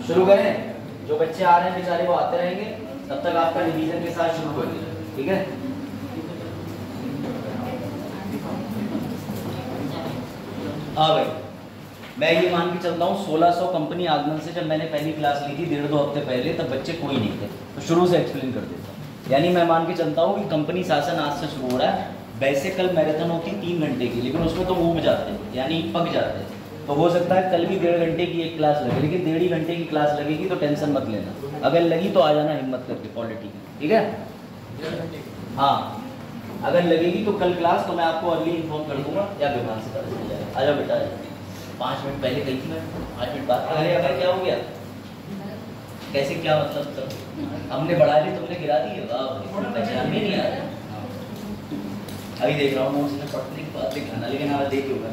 शुरू करें। जो बच्चे आ रहे हैं बेचारे वो आते रहेंगे, तब तक आपका रिवीजन के साथ शुरू करिए, ठीक है। हाँ भाई, मैं ये मान के चलता हूँ 1600 कंपनी आगमन से जब मैंने पहली क्लास ली थी 1.5-2 हफ्ते पहले, तब बच्चे कोई नहीं थे, तो शुरू से एक्सप्लेन कर देता हूँ। यानी मैं मान के चलता हूँ कि कंपनी शासन आज से शुरू हो रहा है। वैसे कल मैराथन होती 3 घंटे की, लेकिन उसमें तो ऊब जाते हैं, यानी पक जाते हैं। तो हो सकता है कल भी 1.5 घंटे की एक क्लास लगे, लेकिन 1.5 घंटे की क्लास लगेगी तो टेंशन मत लेना। अगर लगी तो आ जाना हिम्मत करके पॉलिटी की, ठीक है। हाँ, अगर लगेगी तो कल क्लास तो मैं आपको अर्ली इन्फॉर्म कर दूंगा, या विमान से पता चल जाएगा। आ जाओ बेटा, 5 मिनट पहले गई थी मैं, 5 मिनट बाद। अरे अगर क्या हो गया, कैसे क्या मतलब, हमने बढ़ा ली तुमने गिरा दी, पहचान में नहीं आ रहा। अभी देख रहा हूँ उसने पढ़ने की बात दिखाना, लेकिन आज देख होगा।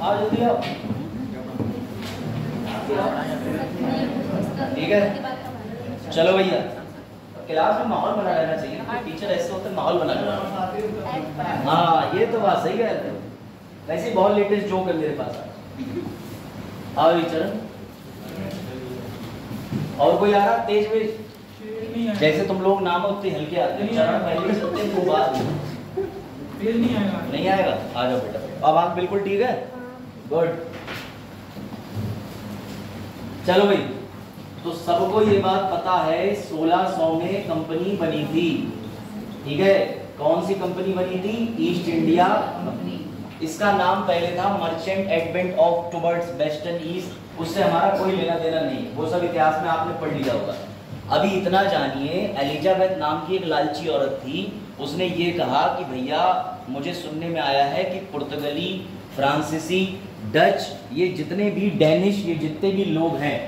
आओ जल्दी आओ, ठीक है। चलो भैया, क्लास में माहौल बना रहना चाहिए। टीचर ऐसे होते हैं, माहौल बना रहना। हाँ, ये तो बात सही है। वैसे बहुत लेटेस्ट जोक है मेरे पास। आओ टीचर, और कोई आ रहा तेज वेज? जैसे तुम लोग नाम उतने हल्के आते हैं, चरण पहले चलते हैं, वो बात नहीं आएगा। आ जाओ बेटा, अब आप बिल्कुल ठीक है, गुड। चलो भाई, तो सबको ये बात पता है 1600 में कंपनी बनी थी, ठीक है। कौन सी कंपनी बनी थी? East India company. इसका नाम पहले था merchant advent of towards western east. उससे हमारा कोई लेना देना नहीं, वो सब इतिहास में आपने पढ़ लिया होगा। अभी इतना जानिए, एलिजाबेथ नाम की एक लालची औरत थी, उसने ये कहा कि भैया मुझे सुनने में आया है कि पुर्तगाली, फ्रांसीसी, डच, ये जितने भी डेनिश, ये जितने भी लोग हैं,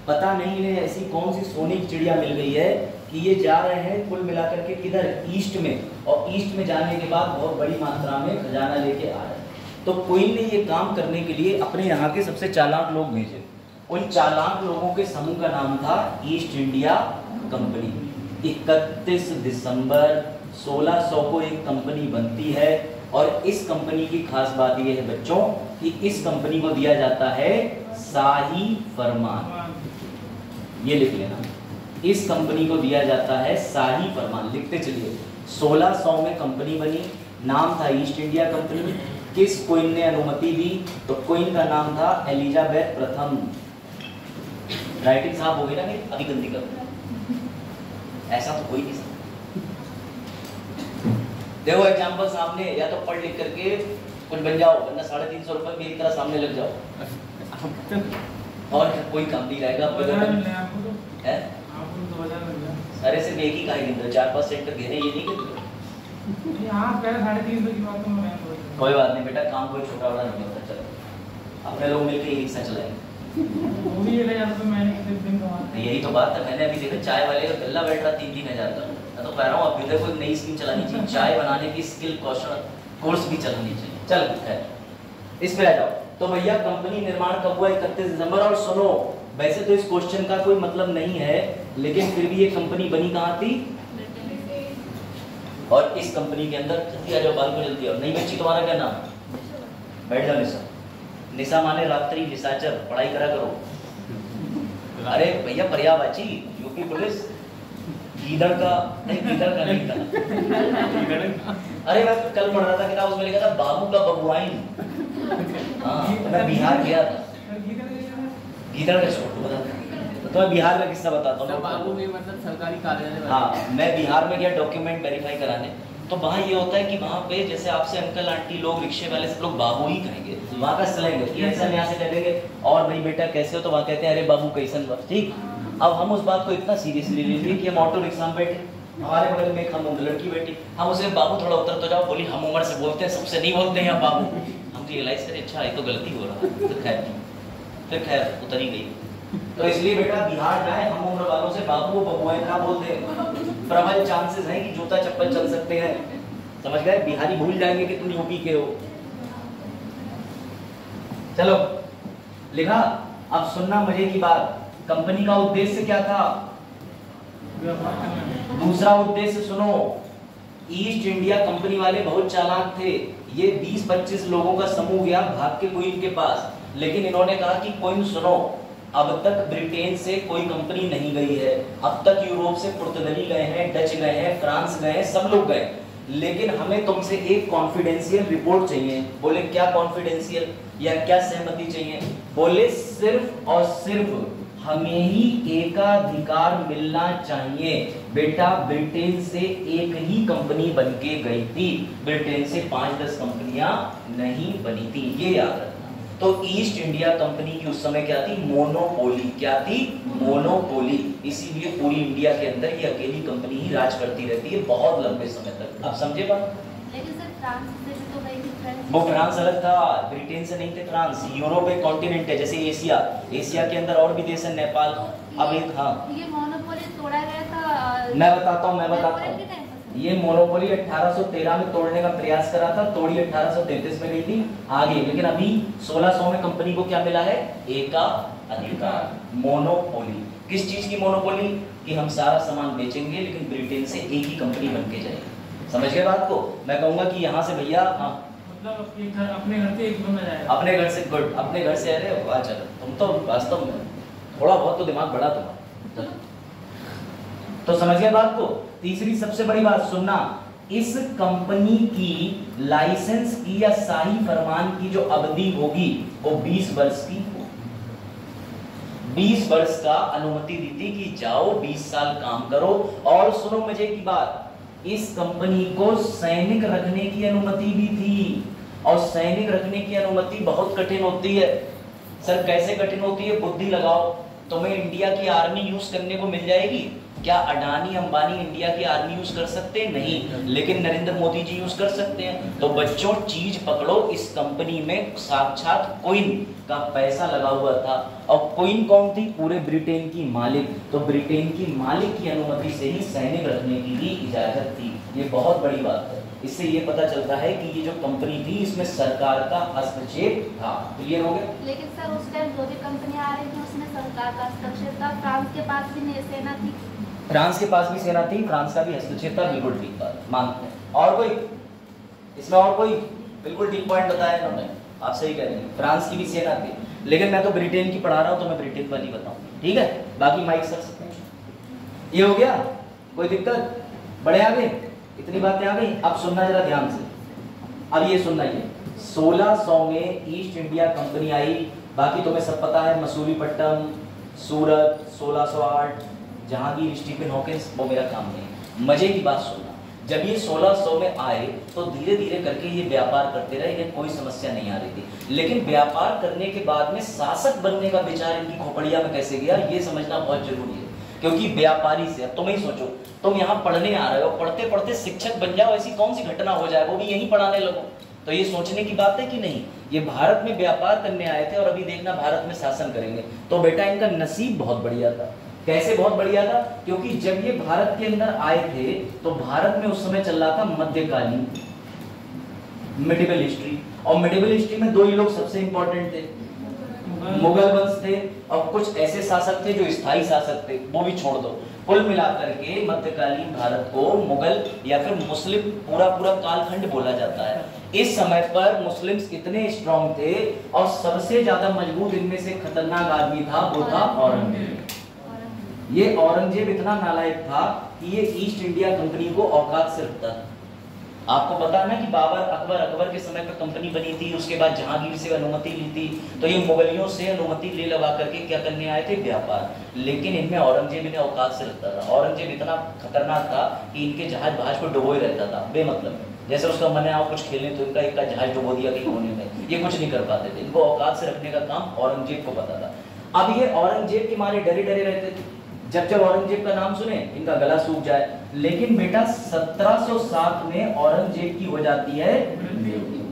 पता नहीं इन्हें ऐसी कौन सी सोने की चिड़िया मिल गई है कि ये जा रहे हैं कुल मिलाकर के किधर, ईस्ट में। और ईस्ट में जाने के बाद बहुत बड़ी मात्रा में खजाना लेके आ रहे हैं। तो क्वीन ने ये काम करने के लिए अपने यहाँ के सबसे चालाक लोग भेजे। उन चालाक लोगों के समूह का नाम था ईस्ट इंडिया कंपनी। 31 दिसंबर 1600 को एक कंपनी बनती है, और इस कंपनी की खास बात यह है बच्चों कि इस कंपनी को दिया जाता है शाही फरमान। ये लिख लेना, इस कंपनी को दिया जाता है शाही फरमान। लिखते चलिए, 1600 में कंपनी बनी, नाम था ईस्ट इंडिया कंपनी। किस क्वीन ने अनुमति दी? तो क्वीन का नाम था एलिजाबेथ प्रथम। राइटिंग साहब हो गई ना, अभी गंदी करो, ऐसा तो कोई नहीं सकता। देखो एग्जाम्पल सामने, या तो पढ़ लिख करके कुछ बन जाओ, वरना 350 रुपए मेरी तरह सामने लग जाओ, और कोई काम नहीं रहेगा। अरे सिर्फ एक ही का ही 4-5 सेंटर घेरे, ये नहीं करते। कोई बात नहीं बेटा, काम कोई छोटा बड़ा नहीं होता। चलो अपने लोग मिलकर ये रिक्शा चलाएंगे। यही तो बात है, मैंने अभी देखा चाय वाले का गल्ला बैठ रहा 3-3 हज़ार का। मैं तो कह रहा हूँ अभी कोई नई स्कीम चलानी चाहिए, चाय बनाने की स्किल कौशल कोर्स भी चलानी चाहिए। चल खैर, इस पे आ जाओ। तो भैया कंपनी निर्माण कब हुआ? 31 दिसंबर। और सुनो, वैसे तो इस क्वेश्चन का कोई मतलब नहीं है, लेकिन फिर भी ये कंपनी बनी कहाँ थी? और इस कंपनी के अंदर, जल्दी आ जाओ, बाल को जल्दी आओ। नई बच्ची तुम्हारा क्या नाम? बैठ जाओ निशा। निशा माने रात्रि निशाचर, पढ़ाई करा करो। अरे भैया पर्यावाची, यूपी पुलिस, गीदड़ का नहीं, गीदड़ का नहीं था। अरे मैं कल पढ़ रहा था किताब, उसमें लिखा था बाबू का बबुआइन। हाँ, मैं बिहार गया था, गीदड़ का छोटू बता। तो मैं बिहार का किस्सा बताता हूँ। बाबू में मतलब सरकारी कार्यालय। हाँ, मैं बिहार में गया डॉक्यूमेंट वेरीफाई कराने। तो वहाँ ये होता है कि वहाँ पे जैसे आपसे अंकल आंटी लोग, रिक्शे वाले सब लोग बाबू ही कहेंगे, वहाँ का स्लैंग है। ऐसा यहाँ से कह देंगे, और भाई बेटा कैसे हो, तो वहाँ कहते हैं अरे बाबू कैसन बस। ठीक, अब हम उस बात को इतना सीरियसली ले लिए कि हम ऑटो रिक्शा में बैठे, हमारे बगल में एक हम लड़की बैठी, हम उसे बाबू थोड़ा उतर तो जाओ, बोली हम उम्र से बोलते हैं, सबसे नहीं बोलते हैं बाबू। हम रियलाइज करें अच्छा ये तो गलती हो रहा है, फिर खैर उतर ही गई। तो इसलिए बेटा बिहार जाए, हम उम्र वालों से बाबू बबुआइन ना बोलते हैं। प्रबल चांसेस हैं कि जूता चप्पल चल सकते हैं, समझ गए? बिहारी भूल जाएंगे कि तुम यूपी के हो। चलो लिखा, अब सुनना मजे की बात। कंपनी का उद्देश्य क्या था? दूसरा उद्देश्य सुनो, ईस्ट इंडिया कंपनी वाले बहुत चालाक थे। ये 20-25 लोगों का समूह गया भाग के क्वीन के पास, लेकिन इन्होंने कहा कि क्वीन सुनो, अब तक ब्रिटेन से कोई कंपनी नहीं गई है, अब तक यूरोप से पुर्तगाली गए हैं, डच गए हैं, फ्रांस गए हैं, सब लोग गए, लेकिन हमें तुमसे एक कॉन्फिडेंशियल रिपोर्ट चाहिए। बोले क्या कॉन्फिडेंशियल या क्या सहमति चाहिए? बोले सिर्फ और सिर्फ हमें ही एकाधिकार मिलना चाहिए। बेटा ब्रिटेन से एक ही कंपनी बन के गई थी, ब्रिटेन से 5-10 कंपनियां नहीं बनी थी, ये याद रखना। तो ईस्ट इंडिया कंपनी की उस समय क्या थी? मोनोपोली। क्या थी? मोनोपोली। इसीलिए पूरी इंडिया के अंदर ये अकेली कंपनी ही राज करती रहती है बहुत लंबे समय तक। आप समझे बात? लेकिन सर फ्रांस से भी तो गई थी। वो फ्रांस अलग था, ब्रिटेन से नहीं थे। फ्रांस यूरोप एक कॉन्टिनेंट है, जैसे एशिया, एशिया के अंदर और भी देश है, नेपाल। अब एक हाँ, ये मोनोपोली तोड़ा गया था। मैं बताता हूँ। ये मोनोपोली 1813 में तोड़ने का प्रयास करा था, तोड़ी 1833 में गई थी आगे, लेकिन अभी 1600 में कंपनी को क्या मिला है? एकाधिकार, मोनोपोली। किस चीज की मोनोपोली? कि हम सारा सामान बेचेंगे लेकिन ब्रिटेन से एक ही कंपनी बन के जाएगी। समझ गए बात को? मैं कहूंगा कि यहाँ से भैया, हाँ मतलब अपने घर से एक बंदा जाएगा। अपने घर से, गुड, अपने घर से। अरे वाह, चलो तुम तो वास्तव में थोड़ा बहुत तो दिमाग बड़ा तुम्हारा। तो समझ गए बात को? तीसरी सबसे बड़ी बात सुनना, इस कंपनी की लाइसेंस की या शाही फरमान की जो अवधि होगी वो 20 वर्ष की, 20 वर्ष का अनुमति दी थी कि जाओ 20 साल काम करो। और सुनो मजे की बात, इस कंपनी को सैनिक रखने की अनुमति भी थी, और सैनिक रखने की अनुमति बहुत कठिन होती है। सर कैसे कठिन होती है? बुद्धि लगाओ। तुम्हें इंडिया की आर्मी यूज करने को मिल जाएगी। क्या अडानी अंबानी इंडिया की आर्मी यूज कर सकते हैं? नहीं, लेकिन नरेंद्र मोदी जी यूज कर सकते हैं। तो बच्चों चीज पकड़ो, इस कंपनी में साक्षात क्वीन का पैसा लगा हुआ था, और क्वीन कौन थी? पूरे ब्रिटेन की मालिक। तो ब्रिटेन की मालिक की अनुमति से ही सैनिक रखने की भी इजाजत थी। ये बहुत बड़ी बात है। इससे ये पता चलता है कि ये जो कंपनी थी इसमें सरकार का हस्तक्षेप था। क्लियर हो गया? लेकिन सर उस टाइम जो भी कंपनी आ रही थी उसमें सरकार का हस्तक्षेप था। फ्रांस के पास भी सेना थी। फ्रांस के पास भी सेना थी, फ्रांस का भी हस्तक्षेप था। बिल्कुल ठीक बात मानते हैं। और कोई इसमें और कोई? बिल्कुल ठीक पॉइंट बताया इन्होंने, आप सही कह रहे हैं। फ्रांस की भी सेना थी, लेकिन मैं तो ब्रिटेन की पढ़ा रहा हूँ तो मैं ब्रिटेन वाली बताऊँ। ठीक है, बाकी माइक सर सकते हैं। ये हो गया, कोई दिक्कत? बड़े आ गए, इतनी बातें आ गई। अब सुनना जरा ध्यान से। अब ये सुनना, ये 1600 में ईस्ट इंडिया कंपनी आई। बाकी तुम्हें सब पता है, मसूलीपट्टनम, सूरत, 1608, जहांगीर, स्टीफन हॉकिंस, वो मेरा काम नहीं। मजे की बात सुनना, जब ये 1600 में आए तो धीरे धीरे करके ये व्यापार करते रहे, इन्हें कोई समस्या नहीं आ रही थी। लेकिन व्यापार करने के बाद में शासक बनने का विचार इनकी खोपड़िया में कैसे गया, ये समझना बहुत जरूरी है। क्योंकि व्यापारी से, अब तुम ही सोचो, तुम यहाँ पढ़ने आ रहे हो, पढ़ते पढ़ते शिक्षक बन जाओ, ऐसी कौन सी घटना हो जाए, वो भी यहीं पढ़ाने लगो। तो ये सोचने की बात है कि नहीं, ये भारत में व्यापार करने आए थे और अभी देखना भारत में शासन करेंगे। तो बेटा इनका नसीब बहुत बढ़िया था। कैसे बहुत बढ़िया था? क्योंकि जब ये भारत के अंदर आए थे तो भारत में उस समय चल रहा था मध्यकालीन, मिडिवल हिस्ट्री। और मिडिवल हिस्ट्री में दो ही लोग सबसे इंपॉर्टेंट थे, मुगल वंश थे और कुछ ऐसे शासक थे जो स्थायी शासक थे, वो भी छोड़ दो। कुल मिलाकर के मध्यकालीन भारत को मुगल या फिर मुस्लिम पूरा कालखंड बोला जाता है। इस समय पर मुस्लिम्स इतने स्ट्रांग थे और सबसे ज्यादा मजबूत इनमें से खतरनाक आदमी था, वो था औरंगजेब। ये औरंगजेब इतना नालायक था कि ये ईस्ट इंडिया कंपनी को औकात से रखता था। आपको पता है ना कि अकबर के समय पर कंपनी बनी थी, उसके बाद जहांगीर से अनुमति ली थी। तो ये मुगलियों से अनुमति ले लगा करके क्या करने आए थे? व्यापार। लेकिन इनमें औरंगजेब इन्हें औकात से रखता था। औरंगजेब इतना खतरनाक था कि इनके जहाज को डुबोए रहता था बेमतलब। जैसे उसका मन है आओ कुछ खेलें तो इनका एक जहाज डुबो दिया कहीं कोने में, ये कुछ नहीं कर पाते थे। इनको औकात से रखने का काम औरंगजेब को पता था। अब ये औरंगजेब के मारे डरे डरे रहते थे, जब औरंगजेब का नाम सुने इनका गला सूख जाए। लेकिन बेटा 1707 में औरंगजेब की हो जाती है मृत्यु,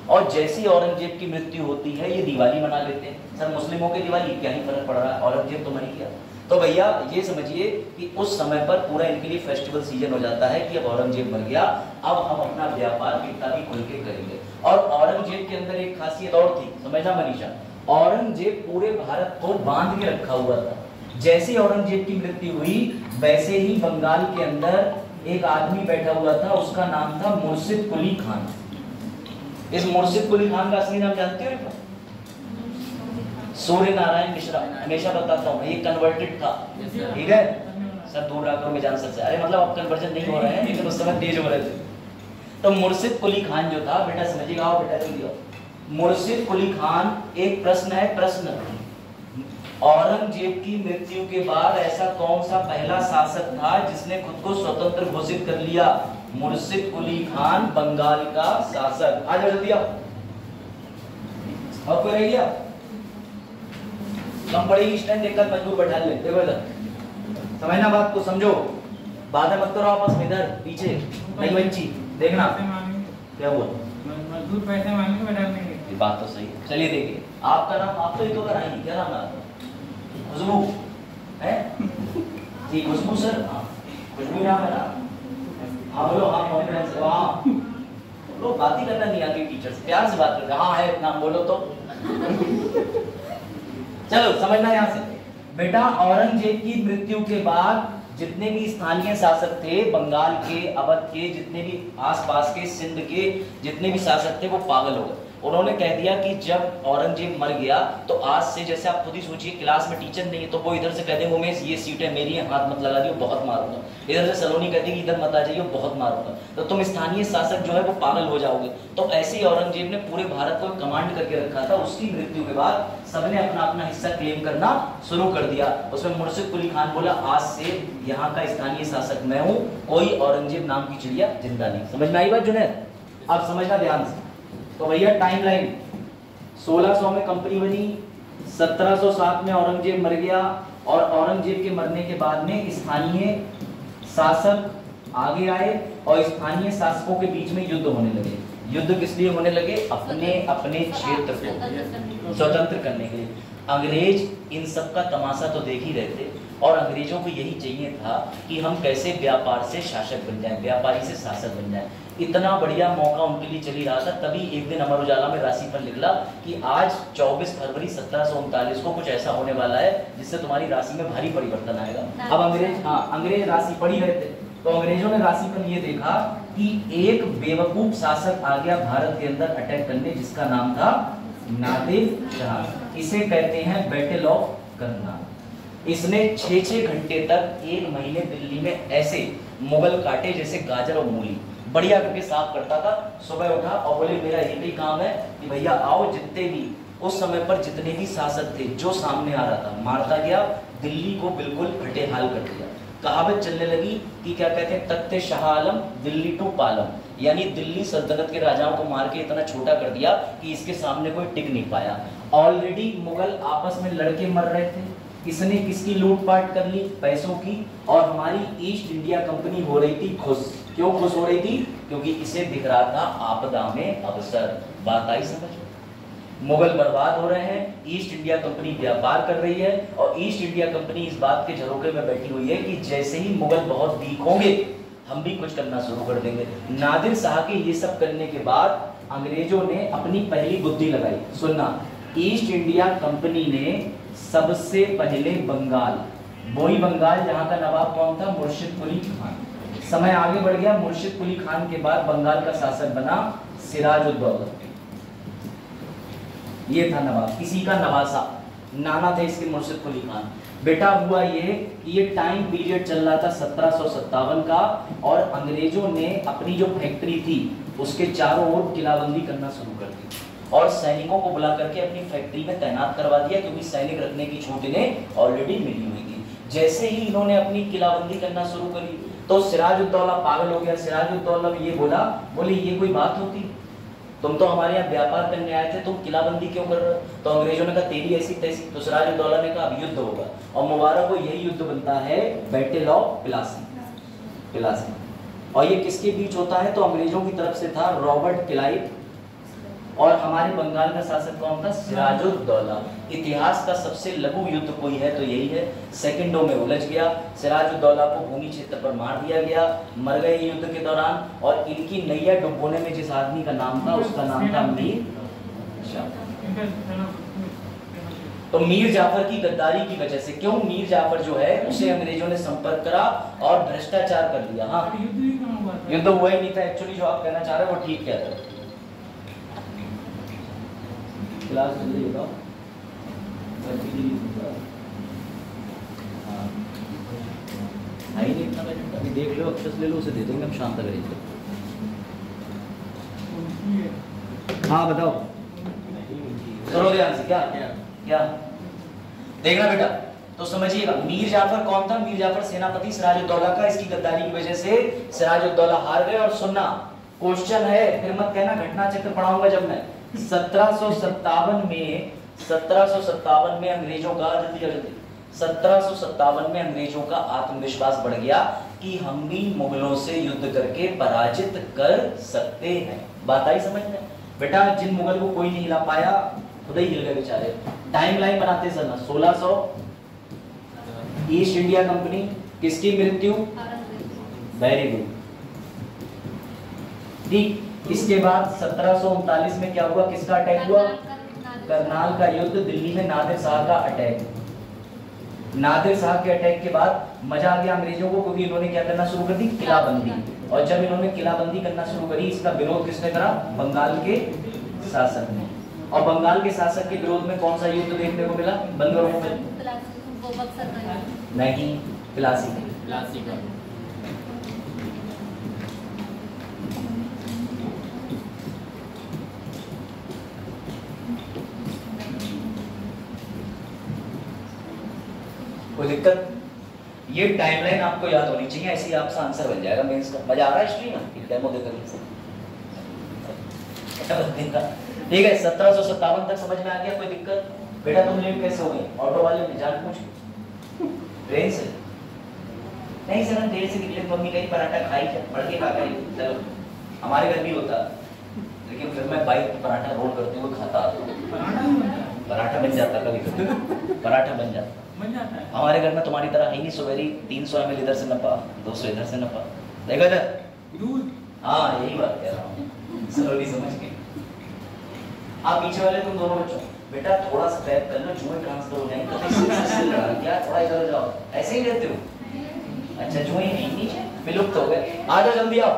और जैसी औरंगजेब की मृत्यु होती है ये दिवाली मना लेते हैं। सर मुस्लिमों की दिवाली, क्या ही फर्क पड़ रहा है, औरंगजेब तो मर ही गया। तो भैया ये समझिए कि उस समय पर पूरा इनके लिए फेस्टिवल सीजन हो जाता है कि अब औरंगजेब मर गया, अब हम अपना व्यापार कितना भी खुल के करेंगे। और औरंगजेब के अंदर एक खासियत और थी, समझना मनीषा, औरंगजेब पूरे भारत को बांध के रखा हुआ था। जैसे औरंगजेब की मृत्यु हुई वैसे ही बंगाल के अंदर एक आदमी बैठा हुआ था, उसका नाम था मुर्शिद कुली खान। इस मुर्शिद कुली खान का असली नाम जानते हो? सूर्य नारायण मिश्रा। हमेशा बताता हूँ ये कन्वर्टेड था, ठीक है सर, दूर आकर में जान सकते। अरे मतलब अब कन्वर्जन नहीं हो रहे हैं, लेकिन उस समय तेज हो रहे थे। तो मुर्शिद कुली खान जो था, बेटा समझिएगा, आओ बेटा जल्दी आओ। मुर्शिद कुली खान, एक प्रश्न है, प्रश्न, औरंगजेब की मृत्यु के बाद ऐसा कौन सा पहला शासक था जिसने खुद को स्वतंत्र घोषित कर लिया? मुर्शिद कुली खान, बंगाल का शासक। आ जाओ जल्दी आओ। और कोई रह गया? कम पड़ेगी स्टैंड, एक मजबूर बैठा ले। देखो इधर समझना बात को, समझो, बातें मत करो आपस में। इधर पीछे नहीं बच्ची, देखना क्या हुआ। मजदूर पैसे मांगेंगे, मैं डाल देंगे। ये बात तो सही है। चलिए देखिए, आपका नाम, आप तो ये तो कराएंगे, क्या नाम है आपका? खुशबू है? ठीक, खुशबू सर, हाँ खुशबू नाम है ना? हाँ बोलो, हाँ कॉन्फिडेंस, हाँ बोलो, बात ही करना नहीं आती टीचर से, प्यार से बात करते। हाँ है नाम, बोलो तो। चलो समझना यहाँ से बेटा, औरंगजेब की मृत्यु के बाद जितने भी स्थानीय शासक थे, बंगाल के, अवध के, जितने भी आसपास के, सिंध के जितने भी शासक थे, वो पागल हो गए। उन्होंने कह दिया कि जब औरंगजेब मर गया तो आज से, जैसे आप खुद ही सोचिए, क्लास में टीचर नहीं है तो वो इधर से कह देंगे उमेश ये सीट है मेरी है, हाथ मत लगा दियो, बहुत मारूंगा। इधर से सलोनी कह देगी इधर मत आ जाइए, बहुत मारूंगा। तो तुम स्थानीय शासक जो है वो पागल हो जाओगे। तो ऐसे ही औरंगजेब ने पूरे भारत को कमांड करके रखा था। उसकी मृत्यु के बाद सबने अपना अपना हिस्सा क्लेम करना शुरू कर दिया। उसमें मुर्शिद कुली खान बोला आज से यहाँ का स्थानीय शासक मैं हूँ, कोई औरंगजेब नाम की चिड़िया जिंदा नहीं। समझ में आई बात जुनैद? अब समझना ध्यान से। तो भैया टाइमलाइन, 1600 में कंपनी बनी, 1707 में औरंगजेब मर गया, और औरंगजेब के मरने के बाद में स्थानीय शासक आगे आए और स्थानीय शासकों के बीच में युद्ध होने लगे। युद्ध किस लिए होने लगे? अपने अपने क्षेत्र को स्वतंत्र करने के लिए। अंग्रेज इन सब का तमाशा तो देख ही रहे थे, और अंग्रेजों को यही चाहिए था कि हम कैसे व्यापार से शासक बन जाएं, व्यापारी से शासक बन जाएं। इतना बढ़िया मौका उनके लिए चल ही रहा था। तभी एक दिन अमर उजाला में राशिफल निकला कि आज 24 फरवरी 1739 को कुछ ऐसा होने वाला है जिससे तुम्हारी राशि में भारी परिवर्तन आएगा। अब अंग्रेज राशि पढ़ी रहे थे, तो अंग्रेजों ने राशिफल ये देखा कि एक बेवकूफ शासक आ गया भारत के अंदर अटैक करने, जिसका नाम था नादिर शाह। इसे कहते हैं बैटल ऑफ करनाल। इसने 6-6 घंटे तक 1 महीने दिल्ली में ऐसे मुगल काटे जैसे गाजर और मूली, बढ़िया करके साफ करता था। सुबह उठा और बोले मेरा एक ही काम है कि भैया आओ, जितने भी उस समय पर जितने भी शासक थे, जो सामने आ रहा था मारता गया, दिल्ली को बिल्कुल फटे हाल कर दिया। कहावत चलने लगी कि क्या कहते हैं, तख्ते शाह आलम दिल्ली टू पालम, यानी दिल्ली सल्तनत के राजाओं को मार के इतना छोटा कर दिया कि इसके सामने कोई टिक नहीं पाया। ऑलरेडी मुगल आपस में लड़के मर रहे थे, इसने किसकी लूटपाट कर ली? पैसों की। और हमारी ईस्ट इंडिया कंपनी हो रही थी खुश। क्यों खुश हो रही थी? क्योंकि इसे दिख रहा था आपदा में अवसर। बात आई समझ? मुगल बर्बाद हो रहे हैं, ईस्ट इंडिया कंपनी व्यापार कर रही है, और ईस्ट इंडिया कंपनी इस बात के झरोखे में बैठी हुई है कि जैसे ही मुगल बहुत वीक होंगे हम भी कुछ करना शुरू कर देंगे। नादिर शाह के ये सब करने के बाद अंग्रेजों ने अपनी पहली बुद्धि लगाई। सुनना, ईस्ट इंडिया कंपनी ने सबसे पहले बंगाल, वही बंगाल जहां का नवाब कौन था? मुर्शिद कुली खान। समय आगे बढ़ गया, मुर्शिद कुली खान के बाद बंगाल का शासक बना सिराजुद्दौला। ये था नवाब, किसी का नवासा, नाना थे इसके मुर्शिद कुली खान। बेटा हुआ ये कि ये टाइम पीरियड चल रहा था 1757 का, और अंग्रेजों ने अपनी जो फैक्ट्री थी उसके चारों ओर किलाबंदी करना शुरू कर दी, और सैनिकों को बुला करके अपनी फैक्ट्री में तैनात करवा दिया, क्योंकि सैनिक रखने की छूट इन्हें ऑलरेडी मिली हुई थी। जैसे ही इन्होंने अपनी किलाबंदी करना शुरू करी तो सिराजुद्दौला पागल हो गया। सिराजुद्दौला ये बोले ये कोई बात होती? तुम तो हमारे यहाँ व्यापार करने आए थे, तुम किलाबंदी क्यों कर रहे हो? तो अंग्रेजों ने कहा तेरी ऐसी तैसी। तो सिराजुद्दौला ने कहा अब युद्ध होगा, और मुबारक को यही युद्ध बनता है बैटल ऑफ प्लासी। और ये किसके बीच होता है? तो अंग्रेजों की तरफ से था रॉबर्ट क्लाइव, और हमारे बंगाल का शासक कौन था? सिराजुद्दौला। इतिहास का सबसे लघु युद्ध कोई है तो यही है। सेकंडों में उलझ गया, सिराजुद्दौला को भूमि क्षेत्र पर मार दिया गया, मर गए युद्ध के दौरान। और इनकी नैया डुबोने में जिस आदमी का नाम था उसका नाम था मीर शाह। तो मीर जाफर की गद्दारी की वजह से, क्यों मीर जाफर जो है उसे अंग्रेजों ने संपर्क करा और भ्रष्टाचार कर लिया। हाँ युद्ध भी कहाँ हुआ था? युद्ध हुआ ही नहीं था। एक्चुअली जो आप कहना चाह रहे हो वो ठीक कह रहे हो। क्लास चल रही होगा, हाँ नहीं इतना बजट अभी देख लो, अक्षर ले लो, उसे दे देंगे हम शाम तक रहेंगे। हाँ बताओ, करो ध्यान से। क्या क्या देखना बेटा, तो समझिएगा मीर जाफर कौन था? मीर जाफर सेनापति सिराजुद्दौला का। इसकी गद्दारी की वजह से सिराजुद्दौला हार गए। और सुनना क्वेश्चन है, फिर मत कहना घटना चक्र पढ़ाऊंगा जब मैं। 1757 में अंग्रेजों का 1757 में अंग्रेजों का आत्मविश्वास बढ़ गया कि हम भी मुगलों से युद्ध करके पराजित कर सकते हैं। बात आई समझ में बेटा? जिन मुगल को कोई नहीं हिला पाया, खुद ही हिल गए बेचारे। टाइमलाइन बनाते चलना। 1600 ईस्ट इंडिया कंपनी, किसकी मृत्यु? वेरी गुड, ठीक। इसके बाद 1739 में क्या हुआ? किसका अटैक हुआ? करनाल का युद्ध। दिल्ली में नादिर शाह का अटैक। नादिर शाह के अटैक के बाद मजा आ गया अंग्रेजों को, क्योंकि इन्होंने क्या करना शुरू कर दी? किलाबंदी। और जब इन्होंने किलाबंदी करना शुरू करी, इसका विरोध किसने करा? बंगाल के शासक ने। और बंगाल के शासक के विरोध में कौन सा युद्ध देखने को मिला? बंदरों में नहीं, प्लासी का। कोई दिक्कत? ये टाइमलाइन आपको याद होनी चाहिए, ऐसे ही आपसे आंसर बन जाएगा मेंस का। मजा आ रहा है हिस्ट्री में? एक डेमो देकर ठीक है। 1757 तक समझ में आ गया? कोई दिक्कत? बेटा तुम लेट कैसे हो गई? ऑटो वाले ने जान पूछ, ट्रेन से? नहीं सर, देर से निकले, मम्मी कहीं पराठा खाई क्या? बढ़ के खा गई। चलो हमारे घर भी होता, लेकिन फिर मैं बाइक पराठा रोल करते हुए खाता। पराठा बन जाता कभी कभी, पराठा बन जाता है। हमारे घर में तुम्हारी तरह है नहीं सवेरी 300 ml इधर से नपा, 200 इधर से नपा। देखा जाए दूध? हाँ यही बात कह रहा हूँ, स्लोली समझ के। आप पीछे वाले तुम दोनों बच्चों, बेटा थोड़ा सा पैक कर लो, जुएं ट्रांसफर हो जाएंगे। क्या थोड़ा इधर जाओ, ऐसे ही रहते हो? अच्छा जुएं नहीं नीचे विलुप्त हो गए। आ जाओ जल्दी आओ।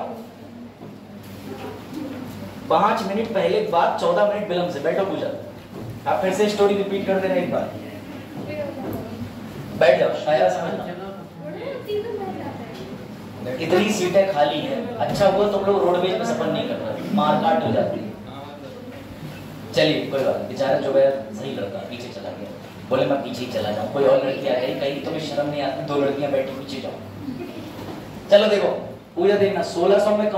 5 मिनट पहले की बात, 14 मिनट विलंब से। बैठो पूजा, आप फिर से स्टोरी रिपीट कर देना एक बार। बैठ जाओ, शायद समझना। इतनी सीटें खाली है, अच्छा हुआ तुम लोग रोडवेज में सफर नहीं कर रहे, मारकाट हो जाती है। चलिए कोई बात नहीं, बेचारा जो है सही लड़का पीछे चला गया, बोले मैं पीछे ही चला जाऊं। कोई और लड़की आ गई, कहीं तुम्हें शर्म नहीं आती? 2 लड़कियां बैठी, पीछे जाओ। चलो देखो पूजा देखना, 1600 में